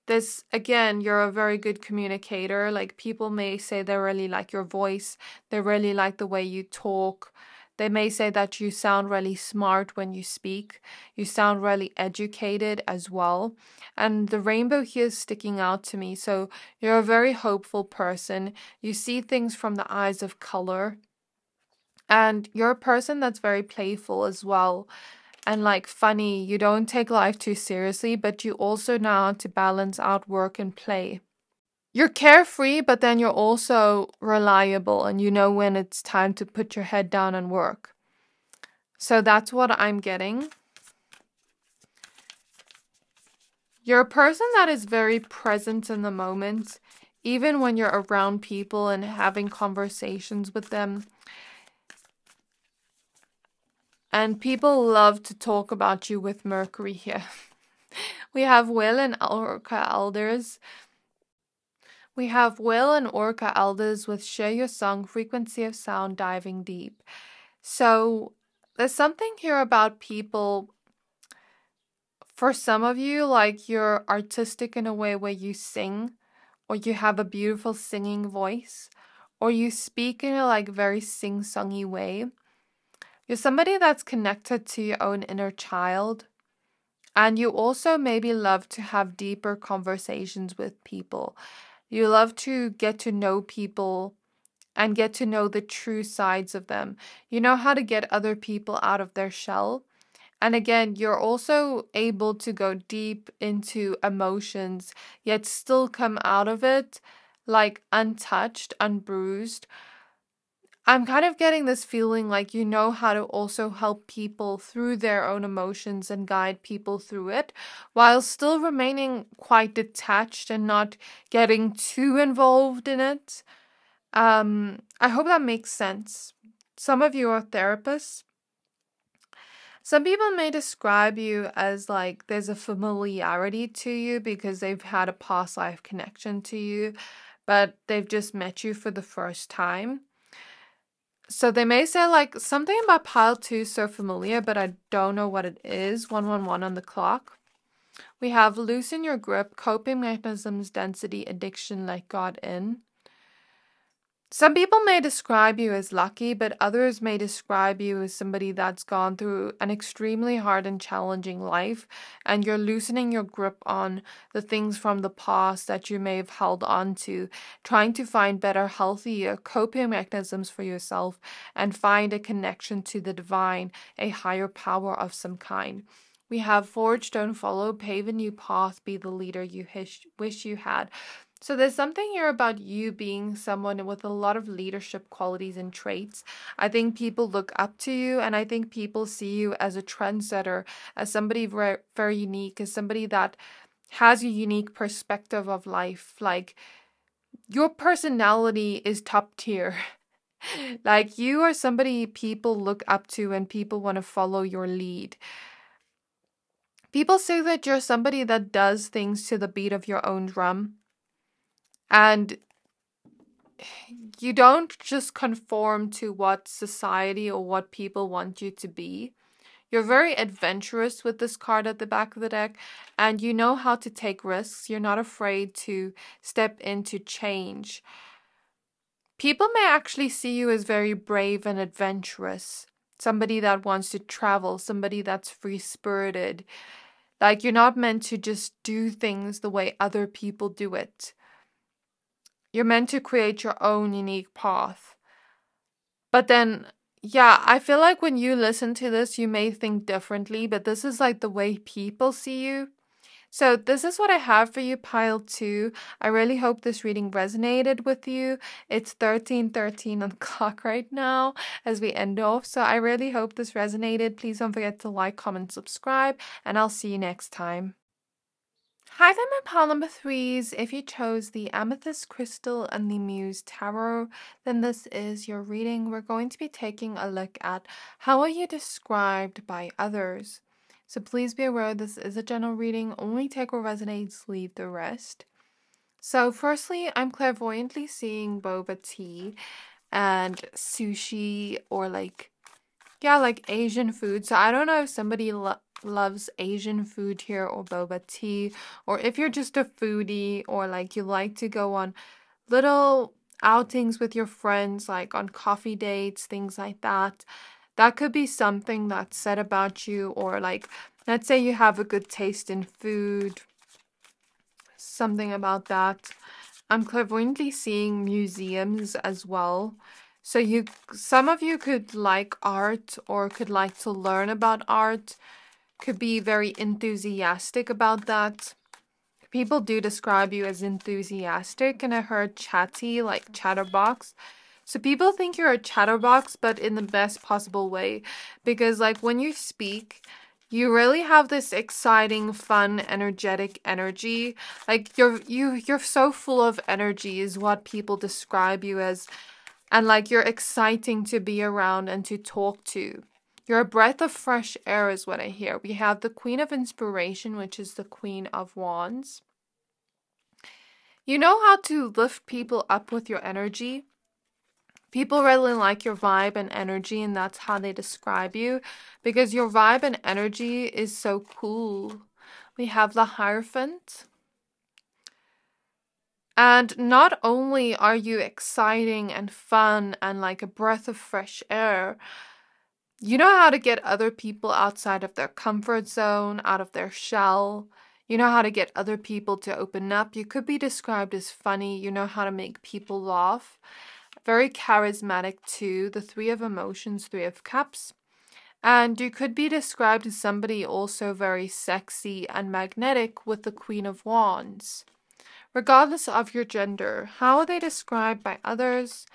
this, again, you're a very good communicator. Like, people may say they really like your voice. They really like the way you talk. They may say that you sound really smart when you speak. You sound really educated as well. And the rainbow here is sticking out to me. So you're a very hopeful person. You see things from the eyes of color. And you're a person that's very playful as well. And like funny. You don't take life too seriously, but you also know how to balance out work and play. You're carefree, but then you're also reliable, and you know when it's time to put your head down and work. So that's what I'm getting. You're a person that is very present in the moment, even when you're around people and having conversations with them. And people love to talk about you with Mercury here. We have Will and Orca Elders. We have Will and Orca Elders with Share Your Song, Frequency of Sound, Diving Deep. So there's something here about people. For some of you, like, you're artistic in a way where you sing, or you have a beautiful singing voice, or you speak in a like very sing-songy way. You're somebody that's connected to your own inner child. And you also maybe love to have deeper conversations with people. You love to get to know people and get to know the true sides of them. You know how to get other people out of their shell. And again, you're also able to go deep into emotions, yet still come out of it like untouched, unbruised. I'm kind of getting this feeling like you know how to also help people through their own emotions and guide people through it, while still remaining quite detached and not getting too involved in it. I hope that makes sense. Some of you are therapists. Some people may describe you as like there's a familiarity to you because they've had a past life connection to you, but they've just met you for the first time. So they may say like something about pile 2 is so familiar, but I don't know what it is. 111 on the clock. We have loosen your grip, coping mechanisms, density, addiction, let God in. Some people may describe you as lucky, but others may describe you as somebody that's gone through an extremely hard and challenging life, and you're loosening your grip on the things from the past that you may have held on to, trying to find better, healthier coping mechanisms for yourself and find a connection to the divine, a higher power of some kind. We have forge, don't follow, pave a new path, be the leader you wish you had. So there's something here about you being someone with a lot of leadership qualities and traits. I think people look up to you, and I think people see you as a trendsetter, as somebody very, very unique, as somebody that has a unique perspective of life. Like, your personality is top tier. Like, you are somebody people look up to and people want to follow your lead. People say that you're somebody that does things to the beat of your own drum. And you don't just conform to what society or what people want you to be. You're very adventurous with this card at the back of the deck, and you know how to take risks. You're not afraid to step into change. People may actually see you as very brave and adventurous. Somebody that wants to travel, somebody that's free-spirited. Like, you're not meant to just do things the way other people do it. You're meant to create your own unique path. But then, yeah, I feel like when you listen to this, you may think differently, but this is like the way people see you. So this is what I have for you, pile 2. I really hope this reading resonated with you. It's 13:13 on the clock right now as we end off. So I really hope this resonated. Please don't forget to like, comment, subscribe, and I'll see you next time. Hi there, my pile number 3s. If you chose the Amethyst Crystal and the Muse Tarot, then this is your reading. We're going to be taking a look at how are you described by others. So please be aware this is a general reading. Only take what resonates, leave the rest. So firstly, I'm clairvoyantly seeing boba tea and sushi or like Asian food. So I don't know if somebody loves Asian food here or boba tea, or if you're just a foodie or like you like to go on little outings with your friends, like on coffee dates, things like that. That could be something that's said about you, or like, let's say you have a good taste in food, something about that. I'm clairvoyantly seeing museums as well. So some of you could like art or could like to learn about art, could be very enthusiastic about that. People do describe you as enthusiastic, and I heard chatty, like chatterbox. So people think you're a chatterbox, but in the best possible way, because like when you speak, you really have this exciting, fun, energetic energy. Like you're so full of energy is what people describe you as. And like you're exciting to be around and to talk to. You're a breath of fresh air is what I hear. We have the Queen of Inspiration, which is the Queen of Wands. You know how to lift people up with your energy. People really like your vibe and energy, and that's how they describe you, because your vibe and energy is so cool. We have the Hierophant. And not only are you exciting and fun and like a breath of fresh air, you know how to get other people outside of their comfort zone, out of their shell. You know how to get other people to open up. You could be described as funny. You know how to make people laugh. Very charismatic too. The 3 of Emotions, 3 of Cups. And you could be described as somebody also very sexy and magnetic with the Queen of Wands. Regardless of your gender, how are they described by others?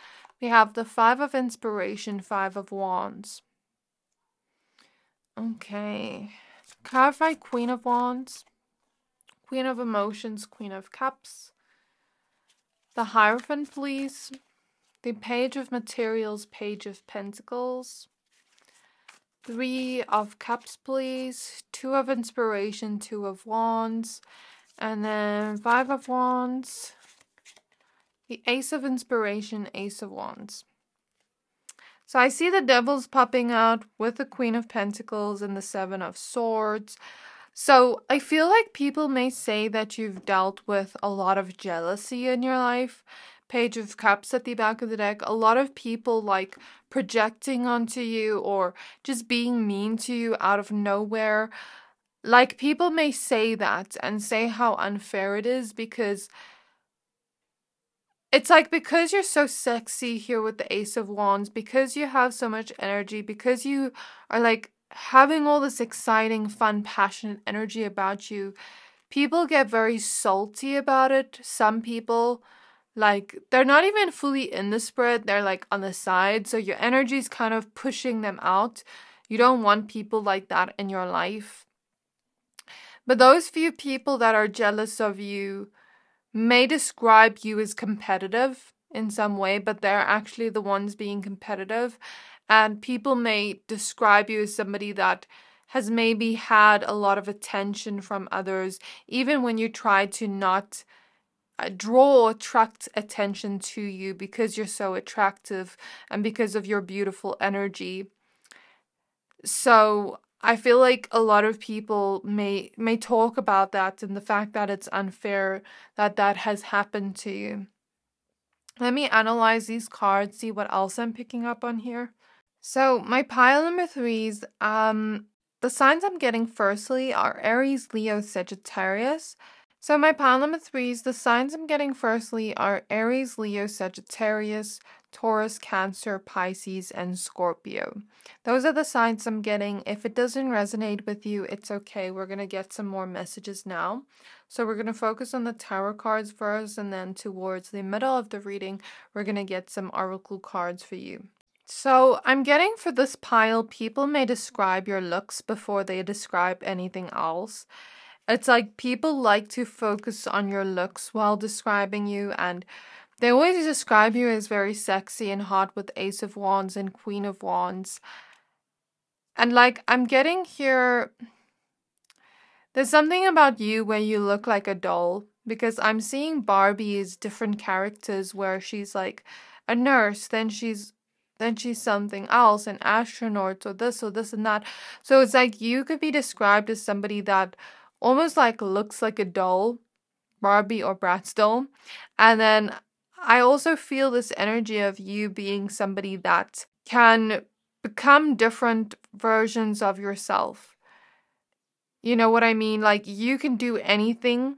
We have the 5 of Inspiration, 5 of Wands. Okay. Clarify Queen of Wands, Queen of Emotions, Queen of Cups. The Hierophant, please. The Page of Materials, Page of Pentacles. 3 of Cups, please. 2 of Inspiration, 2 of Wands. And then 5 of Wands. The Ace of Inspiration, Ace of Wands. So I see the Devils popping out with the Queen of Pentacles and the 7 of Swords. So I feel like people may say that you've dealt with a lot of jealousy in your life. Page of Cups at the back of the deck. A lot of people like projecting onto you or just being mean to you out of nowhere. Like people may say that and say how unfair it is, because it's like, because you're so sexy here with the Ace of Wands, because you have so much energy, because you are like having all this exciting, fun, passionate energy about you, people get very salty about it. Some people, like, they're not even fully in the spread, they're like on the side, so your energy is kind of pushing them out. You don't want people like that in your life. But those few people that are jealous of you may describe you as competitive in some way, but they're actually the ones being competitive. And people may describe you as somebody that has maybe had a lot of attention from others, even when you try to not draw or attract attention to you because you're so attractive and because of your beautiful energy. So I feel like a lot of people may talk about that and the fact that it's unfair that that has happened to you. Let me analyze these cards, see what else I'm picking up on here. So my pile number 3s, the signs I'm getting firstly are Aries, Leo, Sagittarius. So my pile number 3s, the signs I'm getting firstly are Aries, Leo, Sagittarius, Taurus, Cancer, Pisces, and Scorpio. Those are the signs I'm getting. If it doesn't resonate with you, it's okay. We're going to get some more messages now. So we're going to focus on the tarot cards first, and then towards the middle of the reading, we're going to get some oracle cards for you. So I'm getting for this pile, people may describe your looks before they describe anything else. It's like people like to focus on your looks while describing you, and they always describe you as very sexy and hot with Ace of Wands and Queen of Wands. And like I'm getting here, there's something about you where you look like a doll, because I'm seeing Barbie as different characters where she's like a nurse, then she's something else, an astronaut, or this and that. So it's like you could be described as somebody that almost like looks like a doll, Barbie or Bratz doll. And then I also feel this energy of you being somebody that can become different versions of yourself. You know what I mean? Like you can do anything.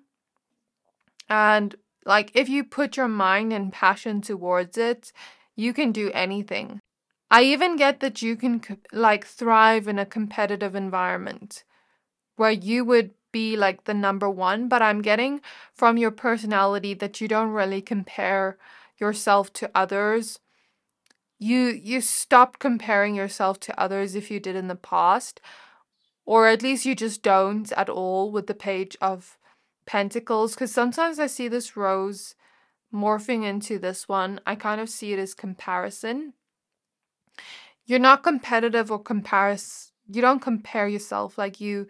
And like if you put your mind and passion towards it, you can do anything. I even get that you can like thrive in a competitive environment where you would be like the number one, but I'm getting from your personality that you don't really compare yourself to others. You stopped comparing yourself to others if you did in the past, or at least you just don't at all with the Page of Pentacles, because sometimes I see this rose morphing into this one. I kind of see it as comparison. You're not competitive or you don't compare yourself. Like you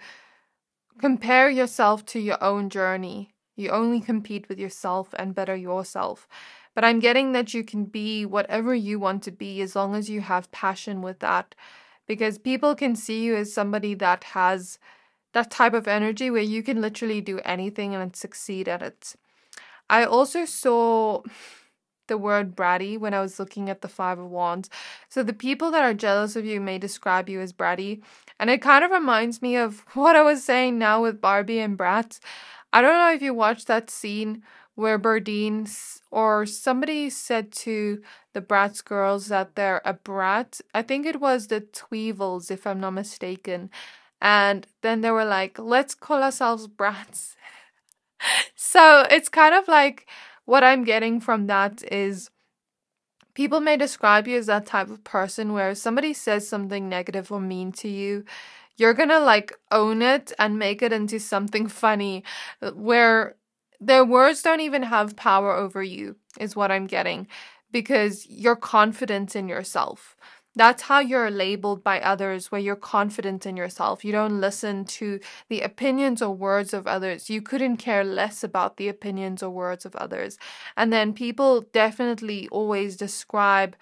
compare yourself to your own journey. You only compete with yourself and better yourself. But I'm getting that you can be whatever you want to be as long as you have passion with that. Because people can see you as somebody that has that type of energy where you can literally do anything and succeed at it. I also saw the word bratty when I was looking at the Five of Wands. So the people that are jealous of you may describe you as bratty. And it kind of reminds me of what I was saying now with Barbie and Bratz. I don't know if you watched that scene where Berdine or somebody said to the Bratz girls that they're a brat. I think it was the Tweevils, if I'm not mistaken. And then they were like, let's call ourselves brats. So it's kind of like what I'm getting from that is people may describe you as that type of person where if somebody says something negative or mean to you, you're gonna like own it and make it into something funny where their words don't even have power over you, is what I'm getting, because you're confident in yourself. That's how you're labeled by others, where you're confident in yourself. You don't listen to the opinions or words of others. You couldn't care less about the opinions or words of others. And then people definitely always describe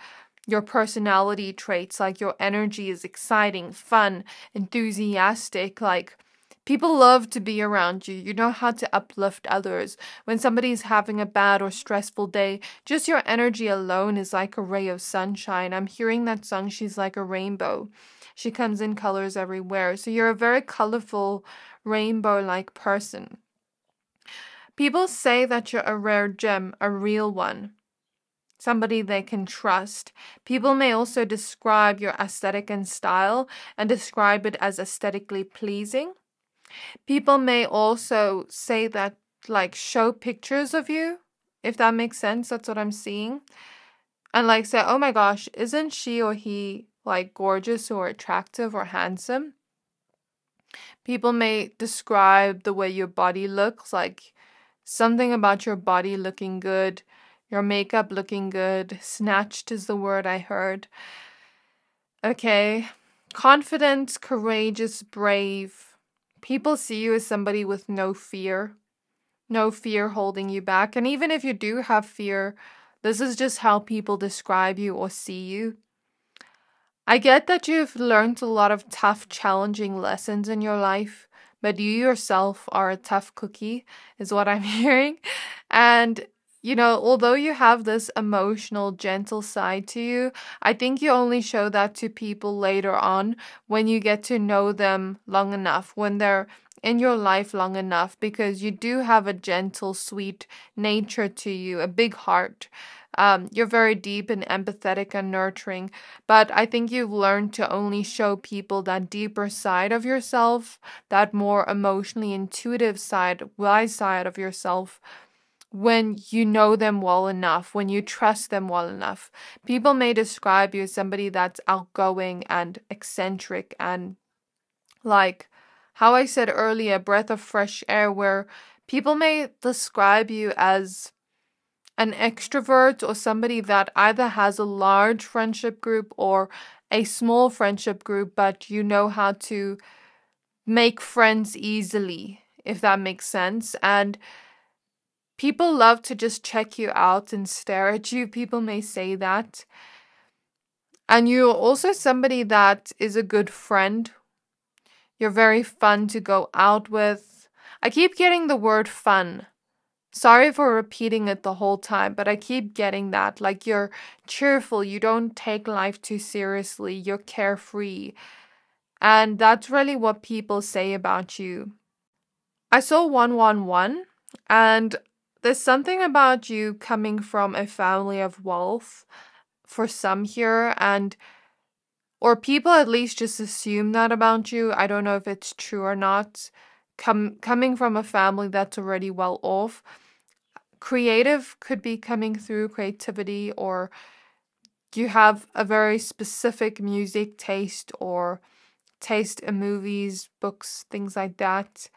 your personality traits, like your energy is exciting, fun, enthusiastic, like people love to be around you. You know how to uplift others. When somebody's having a bad or stressful day, just your energy alone is like a ray of sunshine. I'm hearing that song, She's Like a Rainbow. She comes in colors everywhere. So you're a very colorful, rainbow-like person. People say that you're a rare gem, a real one. Somebody they can trust. People may also describe your aesthetic and style and describe it as aesthetically pleasing. People may also say that, like, show pictures of you, if that makes sense. That's what I'm seeing. And, like, say, oh my gosh, isn't she or he, like, gorgeous or attractive or handsome? People may describe the way your body looks, like, something about your body looking good, your makeup looking good. Snatched is the word I heard. Okay. confident, courageous, brave. People see you as somebody with no fear holding you back. And even if you do have fear, this is just how people describe you or see you. I get that you've learned a lot of tough, challenging lessons in your life, but you yourself are a tough cookie, is what I'm hearing. And, although you have this emotional, gentle side to you, I think you only show that to people later on when you get to know them long enough, when they're in your life long enough, because you do have a gentle, sweet nature to you, a big heart. You're very deep and empathetic and nurturing, but I think you've learned to only show people that deeper side of yourself, that more emotionally intuitive side, wise side of yourself, when you know them well enough, when you trust them well enough. People may describe you as somebody that's outgoing and eccentric and, like how I said earlier, breath of fresh air, where people may describe you as an extrovert or somebody that either has a large friendship group or a small friendship group, but you know how to make friends easily, if that makes sense. And people love to just check you out and stare at you. People may say that. And you're also somebody that is a good friend. You're very fun to go out with. I keep getting the word fun. Sorry for repeating it the whole time, but I keep getting that. Like, you're cheerful, you don't take life too seriously, you're carefree. And that's really what people say about you. I saw 111, and there's something about you coming from a family of wealth for some here, or people at least just assume that about you. I don't know if it's true or not. Coming from a family that's already well off. Creative could be coming through, creativity, or you have a very specific music taste or taste in movies, books, things like that.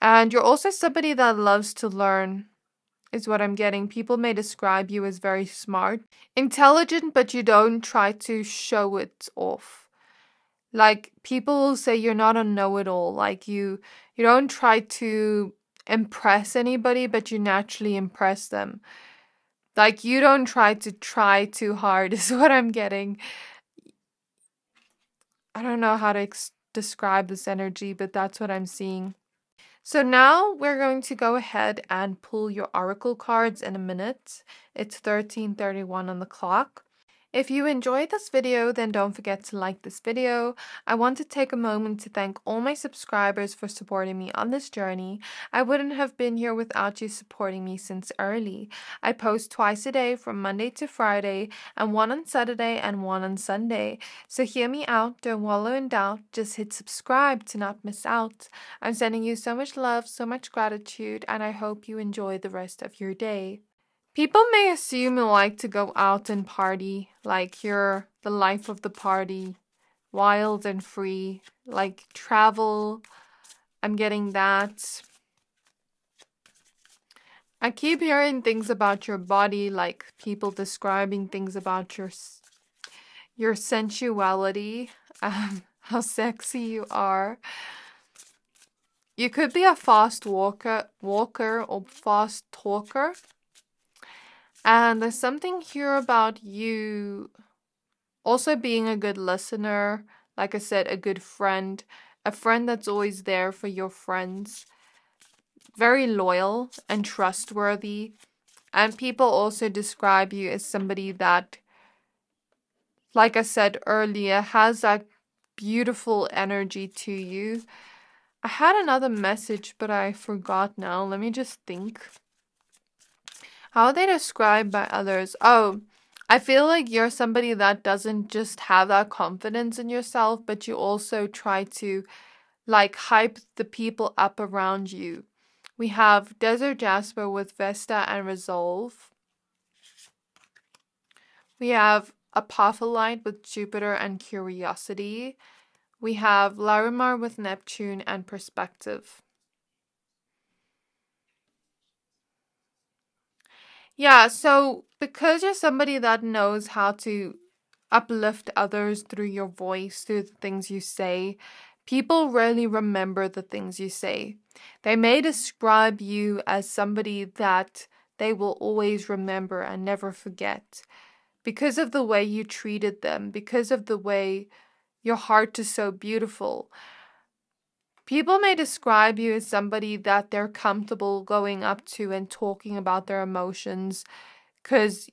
And you're also somebody that loves to learn, is what I'm getting. People may describe you as very smart, intelligent, but you don't try to show it off. Like, people will say you're not a know-it-all. Like, you don't try to impress anybody, but you naturally impress them. Like, you don't try too hard, is what I'm getting. I don't know how to describe this energy, but that's what I'm seeing. So now we're going to go ahead and pull your oracle cards in a minute. It's 13:31 on the clock. If you enjoyed this video, then don't forget to like this video. I want to take a moment to thank all my subscribers for supporting me on this journey. I wouldn't have been here without you supporting me since early. I post twice a day from Monday to Friday, and one on Saturday and one on Sunday. So hear me out, don't wallow in doubt, just hit subscribe to not miss out. I'm sending you so much love, so much gratitude, and I hope you enjoy the rest of your day. People may assume you like to go out and party, like you're the life of the party, wild and free, like travel. I'm getting that. I keep hearing things about your body, like people describing things about your sensuality, how sexy you are. You could be a fast walker or fast talker. And there's something here about you also being a good listener, like I said, a good friend, a friend that's always there for your friends, very loyal and trustworthy. And people also describe you as somebody that, like I said earlier, has that beautiful energy to you. I had another message, but I forgot now. Let me just think. How are they described by others? Oh, I feel like you're somebody that doesn't just have that confidence in yourself, but you also try to, like, hype the people up around you. We have Desert Jasper with Vesta and Resolve. We have Apophyllite with Jupiter and Curiosity. We have Larimar with Neptune and Perspective. Yeah, so because you're somebody that knows how to uplift others through your voice, through the things you say. People rarely remember the things you say. They may describe you as somebody that they will always remember and never forget because of the way you treated them, because of the way your heart is so beautiful. People may describe you as somebody that they're comfortable going up to and talking about their emotions, because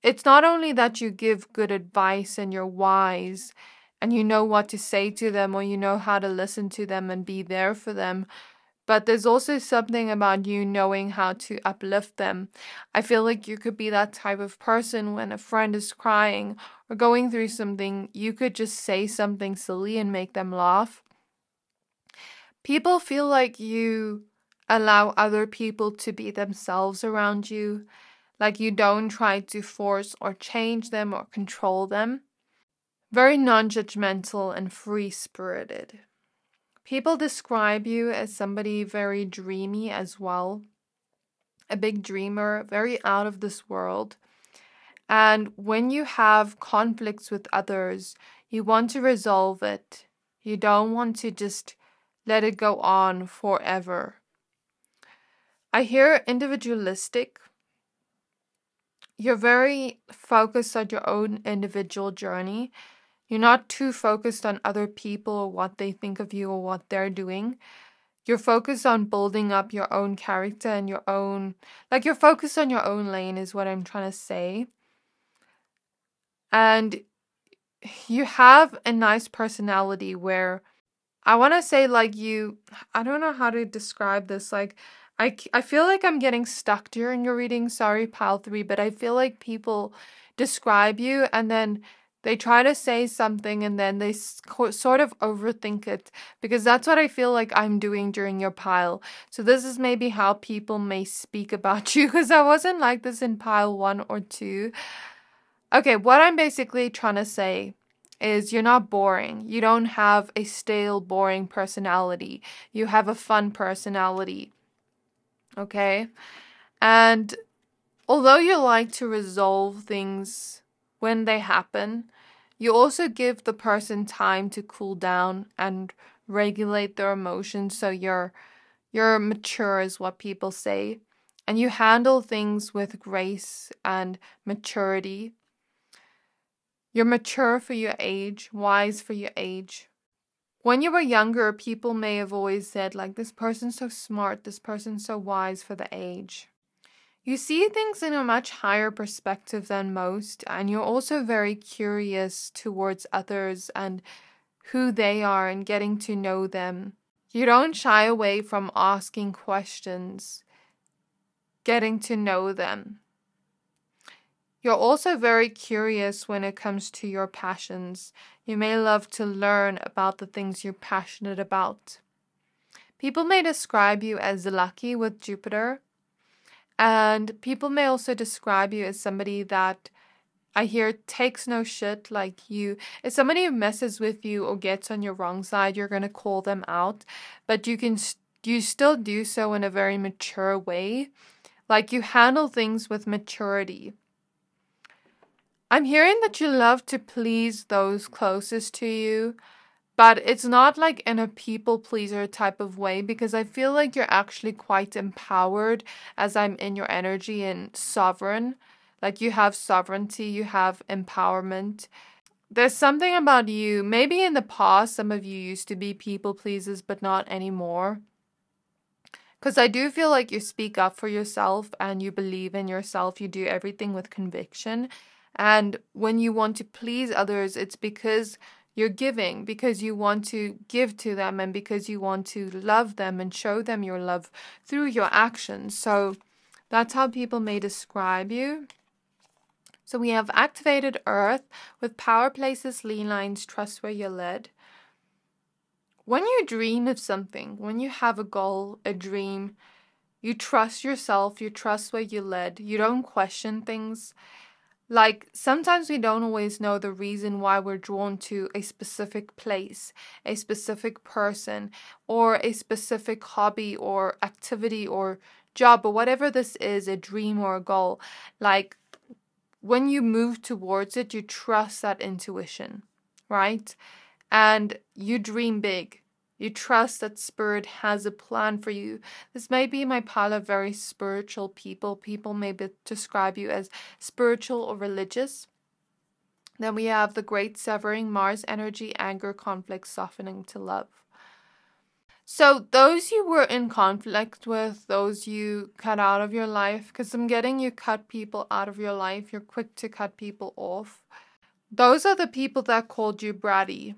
it's not only that you give good advice and you're wise and you know what to say to them, or you know how to listen to them and be there for them, but there's also something about you knowing how to uplift them. I feel like you could be that type of person when a friend is crying or going through something, you could just say something silly and make them laugh. People feel like you allow other people to be themselves around you, like you don't try to force or change them or control them. Very non-judgmental and free-spirited. People describe you as somebody very dreamy as well. A big dreamer, very out of this world. And when you have conflicts with others, you want to resolve it. You don't want to just let it go on forever. I hear individualistic. You're very focused on your own individual journey. You're not too focused on other people or what they think of you or what they're doing. You're focused on building up your own character and your own, like you're focused on your own lane is what I'm trying to say. And you have a nice personality where I want to say like you, I don't know how to describe this. Like I feel like I'm getting stuck during your reading. Sorry, pile 3, but I feel like people describe you and then they try to say something and then they sort of overthink it, because that's what I feel like I'm doing during your pile. So this is maybe how people may speak about you, because I wasn't like this in pile 1 or 2. Okay, what I'm basically trying to say is you're not boring. You don't have a stale, boring personality. You have a fun personality. Okay? And although you like to resolve things when they happen, you also give the person time to cool down and regulate their emotions, so you're mature is what people say. And you handle things with grace and maturity. You're mature for your age, wise for your age. When you were younger, people may have always said, like, this person's so smart, this person's so wise for the age. You see things in a much higher perspective than most, and you're also very curious towards others and who they are and getting to know them. You don't shy away from asking questions, getting to know them. You're also very curious when it comes to your passions. You may love to learn about the things you're passionate about. People may describe you as lucky with Jupiter. And people may also describe you as somebody that I hear takes no shit. Like you, if somebody messes with you or gets on your wrong side, you're going to call them out. But you still do so in a very mature way. Like you handle things with maturity. I'm hearing that you love to please those closest to you. But it's not like in a people pleaser type of way, because I feel like you're actually quite empowered as I'm in your energy and sovereign. Like you have sovereignty, you have empowerment. There's something about you, maybe in the past some of you used to be people pleasers, but not anymore. Because I do feel like you speak up for yourself and you believe in yourself. You do everything with conviction. And when you want to please others, it's because you're giving, because you want to give to them and because you want to love them and show them your love through your actions. So that's how people may describe you. So we have activated Earth with power places, lean lines, trust where you're led. When you dream of something, when you have a goal, a dream, you trust yourself, you trust where you're led. You don't question things. Like, sometimes we don't always know the reason why we're drawn to a specific place, a specific person, or a specific hobby or activity or job, or whatever this is, a dream or a goal. Like, when you move towards it, you trust that intuition, right? And you dream big. You trust that spirit has a plan for you. This may be my pile of very spiritual people. People may describe you as spiritual or religious. Then we have the great severing, Mars energy, anger, conflict, softening to love. So those you were in conflict with, those you cut out of your life, because I'm getting you cut people out of your life, you're quick to cut people off. Those are the people that called you bratty.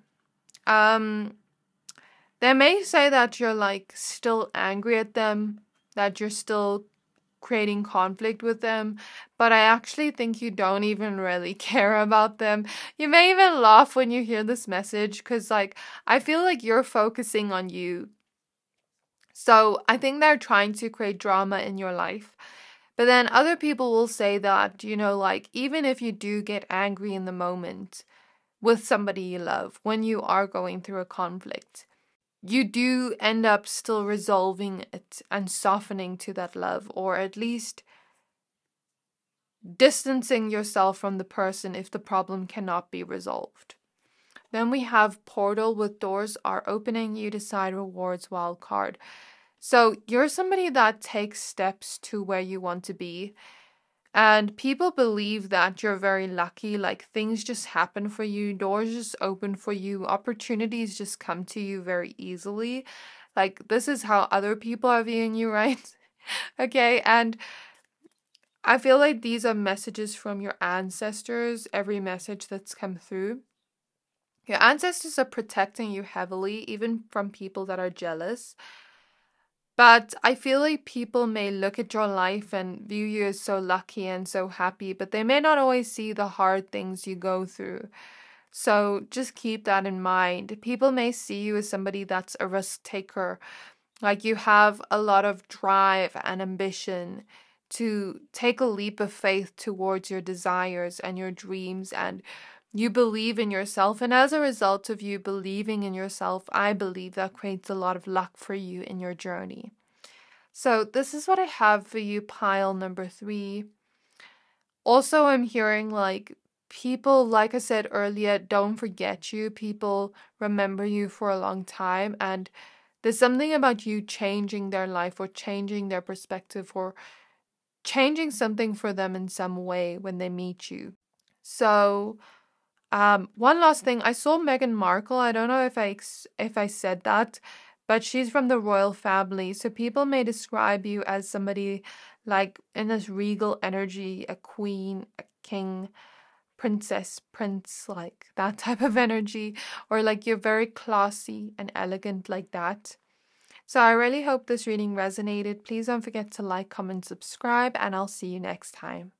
They may say that you're like still angry at them, that you're still creating conflict with them, but I actually think you don't even really care about them. You may even laugh when you hear this message because like I feel like you're focusing on you. So I think they're trying to create drama in your life. But then other people will say that, you know, like even if you do get angry in the moment with somebody you love, when you are going through a conflict, you do end up still resolving it and softening to that love, or at least distancing yourself from the person if the problem cannot be resolved. Then we have portal with doors are opening, you decide rewards wild card. So you're somebody that takes steps to where you want to be. And people believe that you're very lucky, like things just happen for you, doors just open for you, opportunities just come to you very easily. Like this is how other people are viewing you, right? Okay, and I feel like these are messages from your ancestors, every message that's come through. Your ancestors are protecting you heavily, even from people that are jealous. But I feel like people may look at your life and view you as so lucky and so happy, but they may not always see the hard things you go through. So just keep that in mind. People may see you as somebody that's a risk taker, like you have a lot of drive and ambition to take a leap of faith towards your desires and your dreams, and you believe in yourself. And as a result of you believing in yourself, I believe that creates a lot of luck for you in your journey. So this is what I have for you, pile number 3. Also, I'm hearing like people, like I said earlier, don't forget you. People remember you for a long time, and there's something about you changing their life or changing their perspective or changing something for them in some way when they meet you. So one last thing, I saw Meghan Markle. I don't know if I said that, but she's from the royal family. So people may describe you as somebody like in this regal energy, a queen, a king, princess, prince, like that type of energy, or like you're very classy and elegant like that. So I really hope this reading resonated. Please don't forget to like, comment, subscribe, and I'll see you next time.